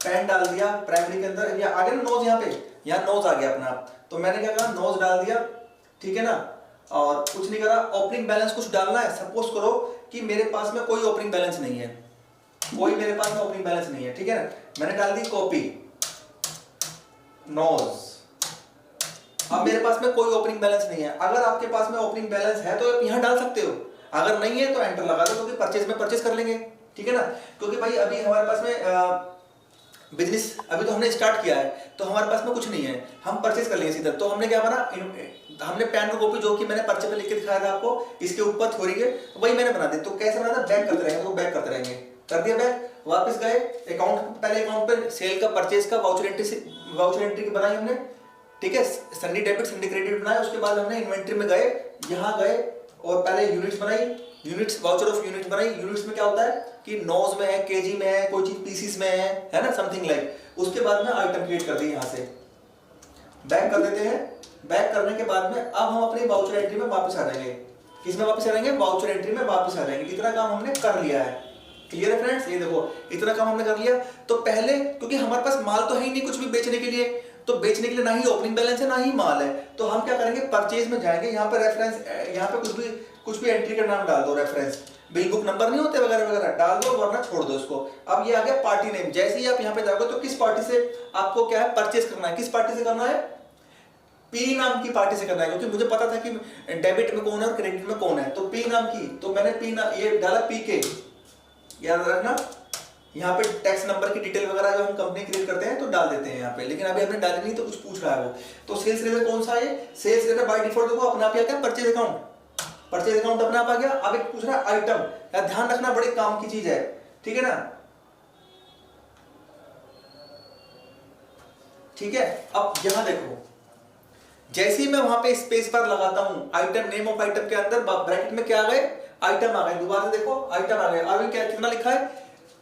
पेन डाल दिया। प्राइमरी के अंदर या आगे ना नोज, यहाँ पे यहाँ नोज आ गया अपना। तो मैंने क्या कहा? नोज डाल दिया, ठीक है ना। और कुछ नहीं करा, ओपनिंग बैलेंस कुछ डालना है। सपोज करो कि मेरे पास में कोई ओपनिंग बैलेंस नहीं है, कोई मेरे पास में ओपनिंग बैलेंस नहीं है, ठीक है ना। मैंने डाल दी कॉपी नोज। अब मेरे पास में कोई ओपनिंग बैलेंस नहीं है। अगर आपके पास में ओपनिंग बैलेंस है तो आप यहां डाल सकते हो, अगर नहीं है तो एंटर लगा दो, क्योंकि परचेज में परचेज कर लेंगे, ठीक है ना। क्योंकि भाई अभी हमारे पास में बिजनेस अभी तो हमने स्टार्ट किया है, तो हमारे पास में कुछ नहीं है, हम परचेज कर लेंगे सीधा। तो हमने क्या बना? हमने पेन और कॉपी जो कि मैंने पर्चे पे लिख के दिखाया था आपको, इसके ऊपर थ्योरी के, तो वही मैंने बना दी। तो कैसे बना था? बैक करते रहेंगे, तो बैक करते रहेंगे। कर दिया बैक, वापस गए अकाउंट, पहले अकाउंट पे सेल का, परचेज का वाउचर एंट्री से, वाउचर एंट्री की बनाई हमने, ठीक है। संडे डेबिट संडे क्रेडिट बनाया। उसके बाद हमने इन्वेंट्री में गए, यहाँ गए और पहले यूनिट्स बनाई, यूनिट्स वाउचर ऑफ यूनिट बनाई। यूनिट्स में क्या होता है कि नोज में है, केजी में है, कोई चीज पीसीस में है ना, समथिंग लाइक। उसके बाद में आइटम क्रिएट कर दिए, यहाँ से बैक कर देते हैं। बैक करने के बाद में अब हम अपनी वाउचर एंट्री में वापस आ जाएंगे। किसमें वापस आ जाएंगे? वाउचर एंट्री में वापस आ जाएंगे। इतना काम हमने कर लिया है, क्लियर है फ्रेंड्स? ये देखो इतना काम हमने कर लिया। तो पहले, क्योंकि हमारे पास माल तो है ही नहीं कुछ भी बेचने के लिए, तो बेचने के लिए ना ही ओपनिंग बैलेंस है ना ही माल है, तो हम क्या करेंगे? परचेज में जाएंगे, यहाँ पे रेफरेंस, यहाँ पे कुछ भी एंट्री का नाम डाल दो, रेफरेंस, बिल बुक नंबर नहीं होते वगैरह वगैरह डाल दो, वरना छोड़ दो इसको। अब ये आ गया पार्टी नेम। जैसे ही आप यहाँ पे जाओगे तो किस पार्टी से आपको क्या है? परचेज करना है। किस पार्टी से करना है? पी नाम की पार्टी से करना है, क्योंकि मुझे पता था कि डेबिट में कौन है और क्रेडिट में कौन है। तो पी नाम की, तो मैंने पी नाम ये डाला, पी के, याद रखना। यहाँ पे टैक्स नंबर की डिटेल वगैरह जो हम कंपनी क्रिएट करते हैं तो डाल देते हैं यहाँ पे, लेकिन अभी हमने डाली नहीं तो कुछ पूछ रहा है वो। तो सेल्स लेजर कौन सा है? सेल्स लेजर बाय डिफॉल्ट देखो अपना आप क्या? परचेज अकाउंट, परचेज अकाउंट अपने आप आ गया। अब एक पूछ रहा है आइटम, यार ध्यान रखना, बड़ी काम की चीज है, ठीक है ना। ठीक है, अब यहां देखो, जैसे ही मैं वहां पे स्पेस बार लगाता हूं, आइटम नेम ऑफ आइटम के अंदर ब्रैकेट में क्या आ गए? आइटम आ गए। दोबारा से देखो आइटम आ गए। अभी क्या कितना लिखा है?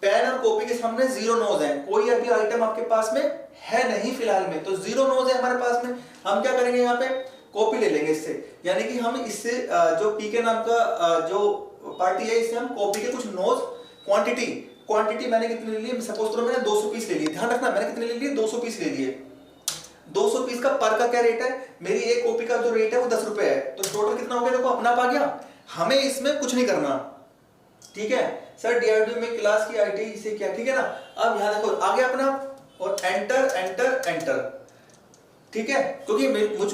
पेन और कॉपी के सामने 0 नोज है, कोई अभी आइटम आपके पास में है नहीं फिलहाल में, तो 0 नोज है हमारे पास में। हम क्या करेंगे? यहाँ पे कॉपी ले लेंगे इससे, यानी कि हम इससे जो पी के नाम का जो पार्टी है, इससे हम कॉपी के कुछ नोज, क्वांटिटी मैंने कितने ले लिए? सपोज करो मैंने 200 पीस ले लिए। ध्यान रखना मैंने कितने ले लिए? 200 पीस ले लिए। 200 पीस का पर का क्या रेट है? मेरी एक कॉपी का जो रेट है वो 10 रुपए है, तो टोटल कितना हो गया? देखो अपना आ गया। हमें इसमें कुछ नहीं करना, ठीक है सर। डीआरडीओ में क्लास की आईटी से क्या, ठीक है ना। अब यहाँ देखो आ गया अपना, और एंटर एंटर एंटर, ठीक है। क्योंकि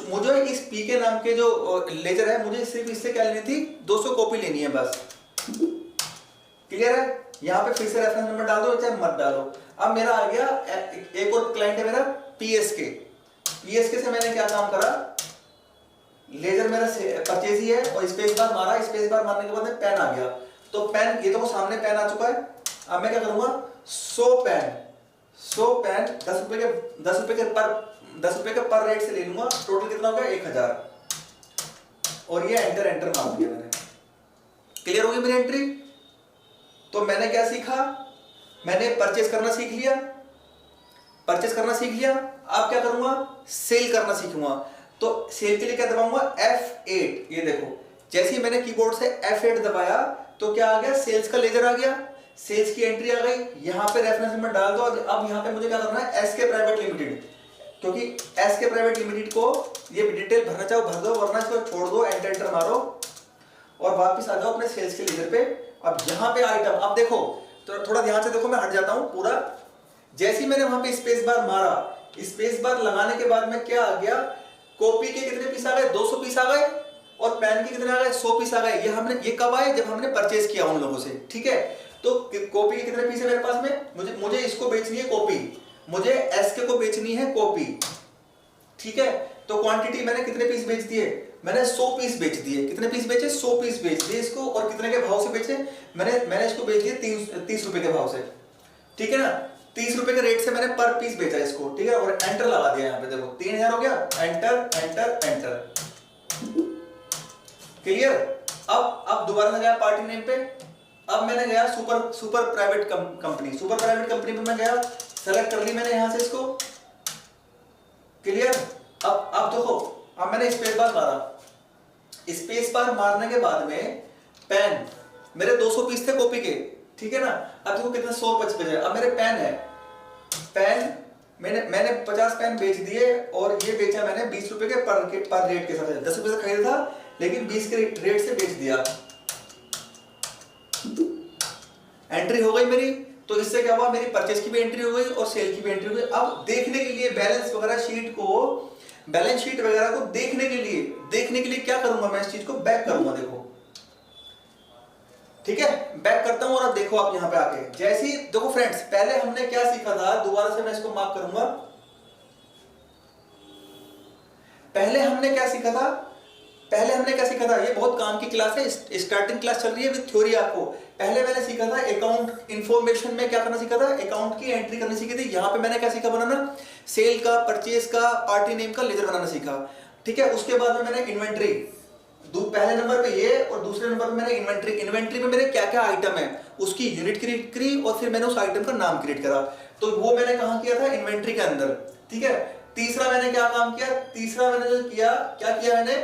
मुझे इस पी के नाम के जो लेजर है, मुझे सिर्फ इससे क्या लेनी थी? 200 कॉपी लेनी है बस, क्लियर है। यहाँ पे फिर से रेफरेंस नंबर डाल दो, चाहे मत डालो। अब मेरा आ गया एक और क्लाइंट है मेरा पीएसके से मैंने क्या काम करा? लेजर मेरा परचेज ही है, और स्पेस बार मारा, स्पेस बार मारने के बाद में पेन आ गया। तो पेन, ये तो सामने पेन आ चुका है। अब मैं क्या करूंगा? 100 पेन 10 रुपए के पर रेट से ले लूंगा। टोटल कितना हो गया? 1000। और ये एंटर एंटर मार दिया मैंने। क्लियर होगी मेरी एंट्री? तो मैंने क्या सीखा? मैंने परचेज करना सीख लिया, अब क्या करूंगा? सेल करना सीखूंगा। तो सेल के लिए क्या दबाऊंगा? F8। ये देखो जैसे ही मैंने कीबोर्ड से F8 दबाया तो क्या आ गया? सेल्स का लेजर आ गया। सेल्स की एंट्री आ गई, यहाँ पे रेफरेंस नंबर डाल दो। अब यहाँ पे मुझे क्या करना है, एसके प्राइवेट लिमिटेड, क्योंकि एसके प्राइवेट लिमिटेड को ये डिटेल भरना चाहो भर दो, वरना इसको छोड़ दो, एंटर मारो और वापस आ जाओ अपने सेल्स के लेजर पे। अब यहाँ पे आइटम, अब देखो तो थोड़ा ध्यान से देखो, मैं हट जाता हूँ पूरा। जैसे ही मैंने वहां पे स्पेस बार मारा, स्पेस बार लगाने के बाद में क्या आ गया, कॉपी के कितने पीस आ गए, 200 पीस आ गए, और पेन के कितने आ गए, 100 पीस आ गए। ये कब आए, जब हमने परचेज किया उन लोगों से, ठीक है। तो कॉपी के कितने पीस है मेरे पास में, मुझे इसको बेचनी है कॉपी, मुझे एसके को बेचनी है कॉपी, ठीक है। तो क्वांटिटी मैंने कितने पीस बेच दिए, मैंने 100 पीस बेच दिए। कितने पीस बेचे, 100 पीस बेच दिए इसको। और कितने के भाव से बेचे, मैंने इसको बेच दिए 30 रुपए के भाव से, ठीक है ना। 30 रुपए के रेट से मैंने पर पीस बेचा इसको, ठीक है। और एंटर लगा दिया यहाँ पे, देखो 3000 हो गया, एंटर एंटर एंटर, क्लियर। अब दोबारा से गया पार्टी नेम पे, अब मैंने गया super private company, super private company पे मैं गया, सेलेक्ट कर ली मैंने यहां से इसको, क्लियर। अब देखो, अब मैंने स्पेस बार मारा, स्पेस बार मारने के बाद में पेन, मेरे 200 पीस थे कॉपी के, ठीक है ना। अब देखो कितने 155 है। अब मेरे पेन है, पेन मैंने 50 पेन बेच दिए, और ये बेचा मैंने 20 रुपए के पर रेट के साथ, 10 रुपए से खरीदा था लेकिन 20 के रेट से बेच दिया। एंट्री हो गई मेरी, तो इससे क्या हुआ, मेरी परचेज की भी एंट्री हो गई और सेल की भी एंट्री हो गई। अब देखने के लिए बैलेंस वगैरह शीट को, बैलेंस शीट वगैरह को देखने के लिए क्या करूंगा, मैं इस चीज को बैक करूंगा, देखो, ठीक है। बैक करता हूं और अब देखो आप यहां पे आके, जैसे ही देखो फ्रेंड्स, पहले हमने क्या सीखा था, दोबारा से मैं इसको मार्क करूंगा। पहले हमने क्या सीखा था, ये बहुत काम की क्लास है, स्टार्टिंग क्लास चल रही है विद थ्योरी आपको। पहले मैंने सीखा था अकाउंट इंफॉर्मेशन में क्या करना सीखा था, अकाउंट की एंट्री करनी सीखी थी। यहाँ पे मैंने क्या सीखा बनाना, सेल का, परचेज का, पार्टी नेम का लेजर बनाना सीखा, ठीक है। उसके बाद में मैंने इन्वेंट्री, पहले नंबर पे ये और दूसरे नंबर पे मैंने इन्वेंट्री में मेरे क्या क्या आइटम है उसकी यूनिट क्रिएट करी, और फिर मैंने उस आइटम का नाम क्रिएट करा। तो वो मैंने कहाँ किया था, इन्वेंट्री के अंदर, ठीक है। तीसरा मैंने क्या काम किया, तीसरा मैंने जो किया, क्या किया मैंने,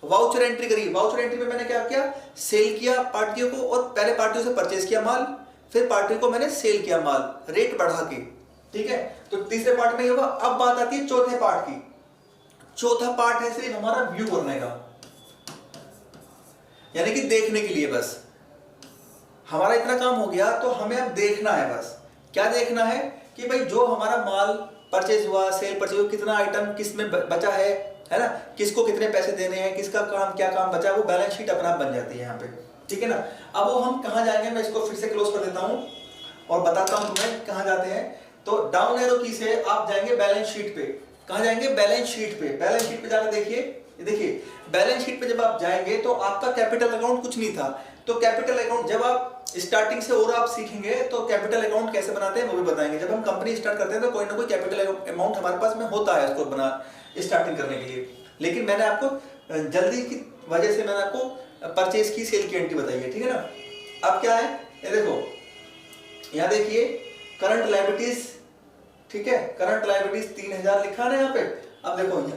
वाउचर एंट्री करी। वाउचर एंट्री में मैंने क्या किया, सेल किया पार्टियों को, और पहले पार्टियों से परचेज किया माल, फिर पार्टियों को मैंने सेल किया माल, रेट बढ़ा के, ठीक है। तो तीसरे पार्ट में ये हुआ। अब बात आती है चौथे पार्ट की। चौथा पार्ट है सिर्फ हमारा व्यू करने का, यानी कि देखने के लिए बस। हमारा इतना काम हो गया, तो हमें अब देखना है बस। क्या देखना है कि भाई जो हमारा माल परचेज हुआ, सेल परचेज हुआ, कितना आइटम किस में बचा है ना, किसको कितने पैसे देने हैं, किसका काम क्या काम बचा, वो बैलेंस शीट अपना आप बन जाती है यहाँ पे, ठीक है ना। अब वो हम कहाँ जाएंगे, मैं इसको फिर से क्लोज कर देता हूँ और बताता हूँ तुम्हें कहाँ जाते हैं। तो डाउन एरो की से आप जाएंगे बैलेंस शीट पे। कहाँ जाएंगे, बैलेंस शीट पे। बैलेंस शीट पे जाकर देखिए बैलेंस शीट पे जब आप जाएंगे तो आपका कैपिटल अकाउंट कुछ नहीं था। तो कैपिटल अकाउंट जब आप स्टार्टिंग से और आप सीखेंगे तो कैपिटल अकाउंट कैसे बनाते हैं वो भी बताएंगे। जब हम कंपनी स्टार्ट करते हैं तो कोई ना कोई कैपिटल अमाउंट हमारे पास में होता है उसको बना स्टार्टिंग करने के लिए। लेकिन मैंने आपको जल्दी की वजह से मैंने आपको परचेज की, सेल की एंट्री बताई है, ठीक है ना। अब क्या है, ये देखो, यहाँ देखिए करंट लायबिलिटीज, ठीक है, करंट लायबिलिटीज 3000 लिखा है ना यहाँ पे। अब देखो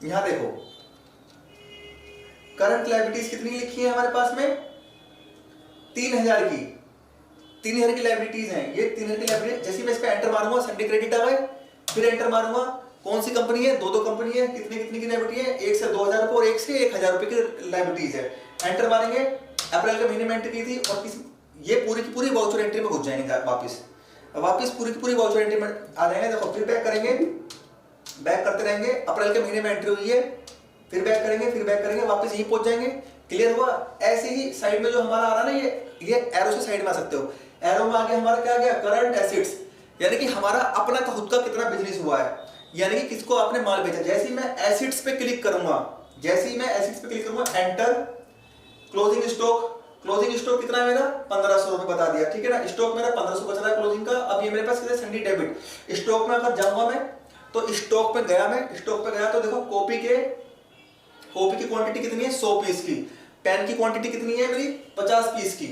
यहाँ देखो करंट लायबिलिटीज कितनी लिखी है हमारे पास में, 3000 की, 3000 की लायबिलिटीज हैं ये। 3000 की लायबिलिटी, जैसे मैं इस पे एंटर मारूंगा संडे क्रेडिट आ गए, फिर एंटर मारूंगा, कौन सी कंपनी है, दो कंपनी है, कितनी की लायबिलिटी है, 1 से 2000 रुपए और 1 से 1000 रुपए की लायबिलिटीज है। एंटर मारेंगे, अप्रैल के महीने में एंट्री की थी, और ये पूरी की पूरी वाउचर एंट्री में घुस जाएंगे वापस पूरी की पूरी वाउचर एंट्री में आ जाएंगे। देखो फिर बैक करेंगे, बैक करते रहेंगे, अप्रैल के महीने में एंट्री हुई है, फिर बैक करेंगे वापस यहीं पहुंच जाएंगे। क्लियर हुआ। ऐसे ही साइड में जो हमारा आ रहा है ना, ये एरो से साइड में आ सकते हो। एरो में आगे हमारा क्या आ गया, करंट एसेट्स, यानी कि हमारा अपना खुद का कितना बिजनेस हुआ है, यानी कि किसको आपने माल बेचा। जैसे ही मैं एसेट्स पे क्लिक करूंगा, एंटर, क्लोजिंग स्टॉक कितना है मेरा, 1500 रुपए बता दिया, ठीक है ना। स्टॉक मेरा 1500 बच रहा है क्लोजिंग का। अब ये मेरे पास कितने संडे डेबिट, स्टॉक में अगर जाऊंगा मैं तो स्टॉक पे गया तो देखो कॉपी की क्वांटिटी कितनी है, 100 पीस की। पेन की क्वांटिटी कितनी है मेरी, 50 पीस की,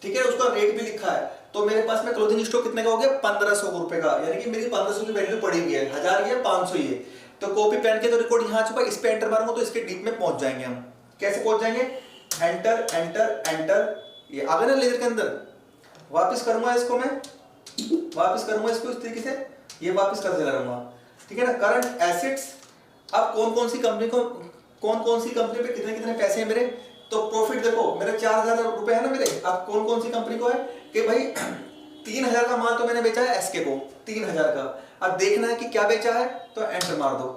ठीक है। उसका रेट भी लिखा है। तो मेरे पास में क्लोजिंग स्टॉक कितने का हो गया, 1500 रुपए का, यानी कि मेरी 1500 की वैल्यू पड़ी हुई है, 1000 ये 500 ये। तो कॉपी पेन के जो रिकॉर्ड यहाँ आ चुका है, इस पे एंटर मारूंगा तो इसके डीप में पहुंच जाएंगे हम। कैसे पहुंच जाएंगे, एंटर, ये आ गया ना लेजर के अंदर, वापस करूंगा इसको, मैं वापस करूंगा इसको इस तरीके से, ये वापस कर चला रहूंगा, ठीक है ना। करंट एसेट्स, अब कौन कौन सी कंपनी पे कितने कितने पैसे हैं मेरे, तो प्रॉफिट देखो मेरे 4,000 रुपए है ना मेरे। अब कौन कौन सी कंपनी को है कि भाई 3,000 का माल तो मैंने बेचा है एसके को, 3,000 का। अब देखना है कि क्या बेचा है, तो एंटर मार दो,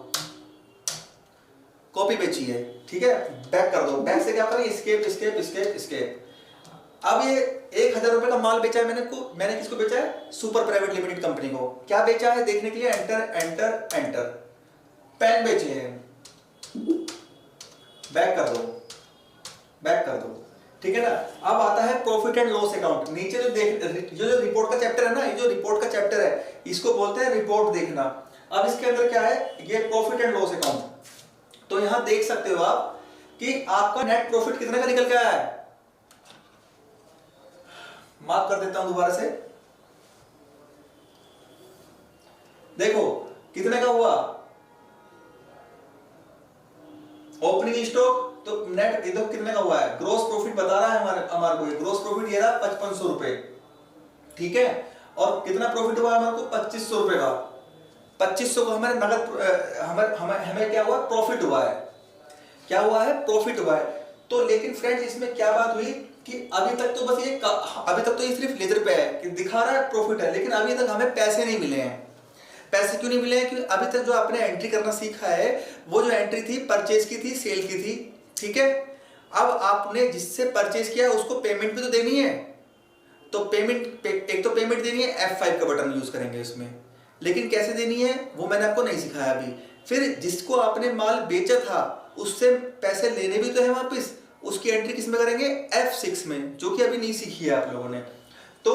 कॉपी बेची है, ठीक है। बैक कर दो, बैक से क्या करें, एस्केप एस्केप एस्केप एस्केप। अब ये 1,000 रुपए का माल बेचा है मैंने किसको बेचा है, सुपर प्राइवेट लिमिटेड कंपनी को। क्या बेचा है देखने के लिए एंटर एंटर एंटर, पेन बेचे हैं, बैक कर दो, बैक कर दो, ठीक है ना। अब आता है प्रॉफिट एंड लॉस अकाउंट। नीचे जो रिपोर्ट का चैप्टर है ना, ये जो रिपोर्ट का चैप्टर है इसको बोलते हैं रिपोर्ट देखना। अब इसके अंदर क्या है, ये प्रॉफिट एंड लॉस अकाउंट। तो यहां देख सकते हो आप कि आपका नेट प्रॉफिट कितने का निकल के आया है। मार्क कर देता हूं दोबारा से, देखो कितने का हुआ ओपनिंग स्टॉक, तो नेट इधर कितने का हुआ है, ग्रोस प्रॉफिट बता रहा है हमारे को। ग्रोस प्रॉफिट ये रहा 5500 रुपए, ठीक है। और कितना प्रॉफिट हुआ हमारे को, 2500 रुपए का। 2500 को हमारे नगद हमें क्या हुआ, प्रॉफिट हुआ है। क्या हुआ है, प्रॉफिट हुआ है। तो लेकिन फ्रेंड्स इसमें क्या बात हुई कि अभी तक तो ये सिर्फ लेजर पे है कि दिखा रहा है प्रॉफिट है, लेकिन अभी तक हमें पैसे नहीं मिले हैं। पैसे क्यों नहीं मिले हैं, क्योंकि अभी तक जो आपने एंट्री करना सीखा है वो जो एंट्री थी परचेज की थी, सेल की थी, ठीक है। अब आपने जिससे परचेज किया उसको पेमेंट भी तो देनी है, तो एक तो पेमेंट देनी है, F5 का बटन यूज करेंगे इसमें, लेकिन कैसे देनी है वो मैंने आपको नहीं सिखाया अभी। फिर जिसको आपने माल बेचा था उससे पैसे लेने भी तो है वापस, उसकी एंट्री किस में करेंगे, F6 में, जो कि अभी नहीं सीखी है आप लोगों ने। तो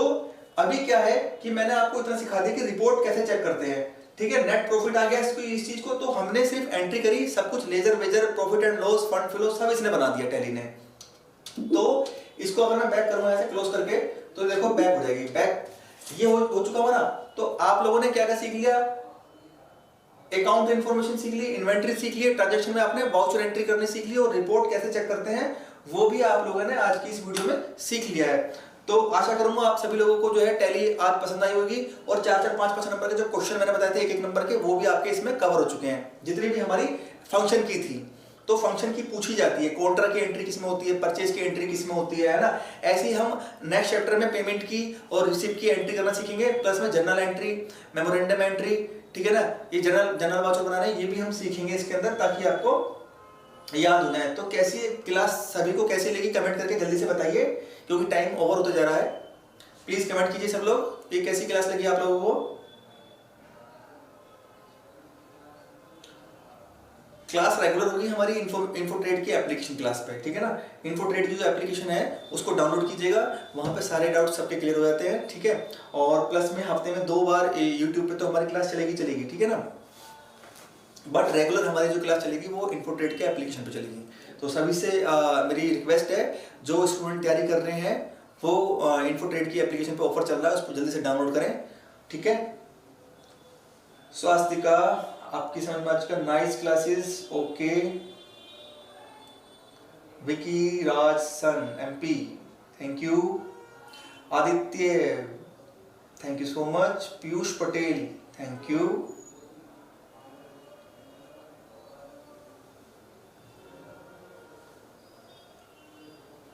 अभी क्या है कि मैंने आपको इतना सिखा दिया कि रिपोर्ट कैसे चेक करते हैं, ठीक है। नेट प्रॉफिट आ गया इस चीज को, तो हमने सिर्फ एंट्री करी, सब कुछ लेजर वेजर profit and loss fund flow सब इसने बना दिया टैली ने। तो इसको अगर मैं बैक करूंगा ऐसे क्लोज करके, तो देखो बैक हो जाएगी, बैक ये हो चुका हुआ ना। तो आप लोगों ने क्या क्या सीख लिया, अकाउंट इन्फॉर्मेशन सीख ली, इन्वेंट्री सीख ली, ट्रांजैक्शन में आपने वाउचर एंट्री करनी सीख ली, और रिपोर्ट कैसे चेक करते हैं वो भी आप लोगों ने आज की इस वीडियो में सीख लिया है। तो आशा करूंगा आप सभी लोगों को जो है टैली आज पसंद आई होगी, और 4-4, 5-5 नंबर के जो क्वेश्चन मैंने बताए थे एक एक नंबर के, वो भी आपके इसमें कवर हो चुके हैं। जितनी भी हमारी फंक्शन की थी, तो फंक्शन की पूछी जाती है, कोल्ट्रा की एंट्री किसमें होती है, परचेज की एंट्री किसमें होती है ना। ऐसे ही हम नेक्स्ट चैप्टर में पेमेंट की और रिसिप्ट की एंट्री करना सीखेंगे, प्लस में जर्नल एंट्री, मेमोरेंडम एंट्री, ठीक है ना। ये जर्नल वाउचर बनाना है, ये भी हम सीखेंगे इसके अंदर, ताकि आपको याद हो जाए। तो कैसी क्लास सभी को कैसी लगी कमेंट करके जल्दी से बताइए, क्योंकि टाइम ओवर होता जा रहा है। प्लीज कमेंट कीजिए सब लोग, ये कैसी क्लास लगी आप लोगों को। क्लास रेगुलर होगी हमारी इन्फोट्रेड की एप्लीकेशन क्लास पे, ठीक है ना। इन्फोट्रेड की जो एप्लीकेशन है उसको डाउनलोड कीजिएगा, वहां पे सारे डाउट्स सबके क्लियर हो जाते हैं, ठीक है। और प्लस में हफ्ते में 2 बार यूट्यूब पे तो हमारी क्लास चलेगी, ठीक है ना। बट रेगुलर हमारी जो क्लास चलेगी वो इन्फोट्रेड के एप्लीकेशन पे चलेगी। तो सभी से मेरी रिक्वेस्ट है, जो स्टूडेंट तैयारी कर रहे हैं वो इन्फोट्रेड की एप्लीकेशन पे ऑफर चल रहा है, उसको जल्दी से डाउनलोड करें, ठीक है। स्वास्तिका आपकी समझ में आज का nice classes, okay. Vicky Raj सन MP, thank you. Aditya thank you so much. Piyush Patel thank you.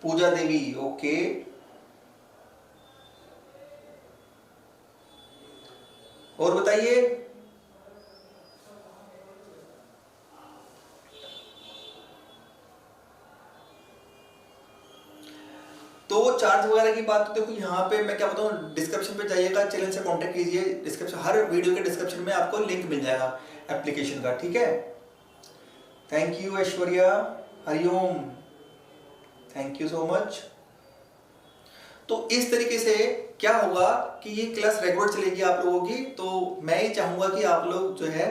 Pooja Devi okay. और बताइए, तो चार्ज वगैरह की बात तो देखो यहाँ पे मैं क्या बताऊँ, डिस्क्रिप्शन पे जाइएगा, चैनल से कांटेक्ट कीजिए, डिस्क्रिप्शन हर वीडियो के डिस्क्रिप्शन में आपको लिंक मिल जाएगा एप्लीकेशन का, ठीक है। Thank you Aishwarya, Hariom, thank you so much. तो इस तरीके से क्या होगा कि ये क्लास रेगुलर चलेगी आप लोगों की। तो मैं ये चाहूंगा कि आप लोग जो है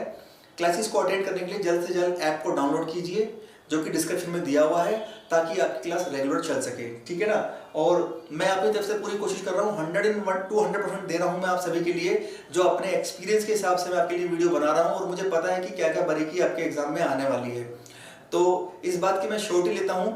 क्लासेस को अटेंड करने के लिए जल्द से जल्द ऐप को डाउनलोड कीजिए, जो कि डिस्क्रिप्शन में दिया हुआ है, ताकि आपकी क्लास रेगुलर चल सके, ठीक है ना। और मैं अपनी तरफ से पूरी कोशिश कर रहा हूँ, 100% दे रहा हूँ मैं आप सभी के लिए, जो अपने एक्सपीरियंस के हिसाब से मैं आपके लिए वीडियो बना रहा हूँ, और मुझे पता है कि क्या क्या बारीकी आपके एग्जाम में आने वाली है। तो इस बात की मैं श्योरिटी लेता हूँ,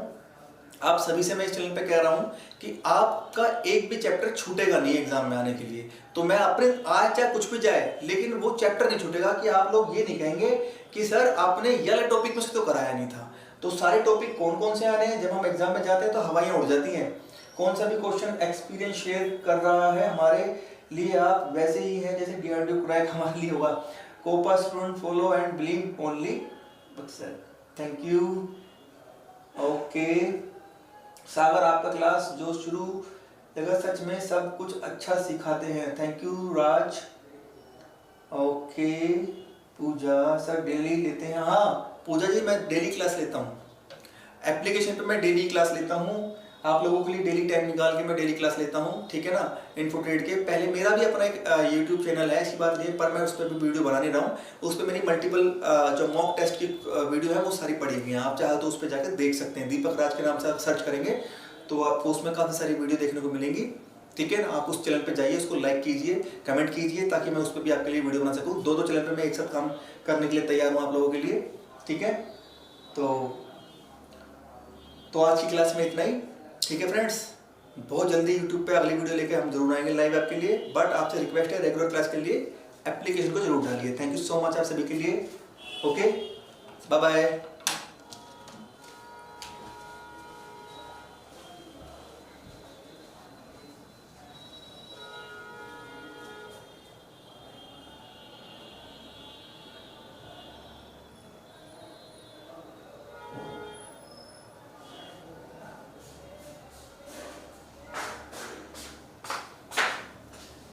आप सभी से मैं इस चैनल पे कह रहा हूँ कि आपका एक भी चैप्टर छूटेगा नहीं एग्जाम में आने के लिए। तो मैं अपने आज चाहे कुछ भी जाए लेकिन वो चैप्टर नहीं छूटेगा कि आप लोग ये नहीं कहेंगे कि सर आपने ये वाला टॉपिक मुझसे तो कराया नहीं था। तो सारे टॉपिक कौन कौन से आने हैं, जब हम एग्जाम में जाते हैं तो हवाइयाँ उड़ जाती हैं। कौन सा भी क्वेश्चन एक्सपीरियंस शेयर कर रहा है हमारे लिए आप वैसे ही है जैसे DRDO क्रैक हमारे लिए हुआ। COPA student follow and believe only Buxar, thank you. Okay Sagar आपका क्लास जो शुरू जगह सच में सब कुछ अच्छा सिखाते हैं, thank you Raj. Okay Pooja sir daily लेते हैं, हाँ पूजा जी मैं डेली क्लास लेता हूँ, एप्लीकेशन पे मैं डेली क्लास लेता हूँ, आप लोगों के लिए डेली टाइम निकाल के मैं डेली क्लास लेता हूँ, ठीक है ना। इन्फोट्रेड के पहले मेरा भी अपना एक यूट्यूब चैनल है, ऐसी बात नहीं, पर मैं उस पर भी वीडियो बना नहीं रहा हूँ। उस पर मेरी मल्टीपल जो मॉक टेस्ट की वीडियो है वो सारी पड़ी हुई हैं, आप चाहे तो उस पर जाकर देख सकते हैं। दीपक राज के नाम से आप सर्च करेंगे तो आपको उसमें काफ़ी सारी वीडियो देखने को मिलेंगी, ठीक है ना। आप उस चैनल पे जाइए, उसको लाइक कीजिए, कमेंट कीजिए, ताकि मैं उस पर भी आपके लिए वीडियो बना सकूँ। दो चैनल पे मैं एक साथ काम करने के लिए तैयार हूँ आप लोगों के लिए, ठीक है। तो आज की क्लास में इतना ही, ठीक है फ्रेंड्स। बहुत जल्दी यूट्यूब पे अगली वीडियो लेके हम जरूर आएंगे लाइव आपके लिए, बट आपसे रिक्वेस्ट है रेगुलर क्लास के लिए एप्लीकेशन को जरूर डालिए। थैंक यू सो मच आप सभी के लिए, ओके बाय बाय।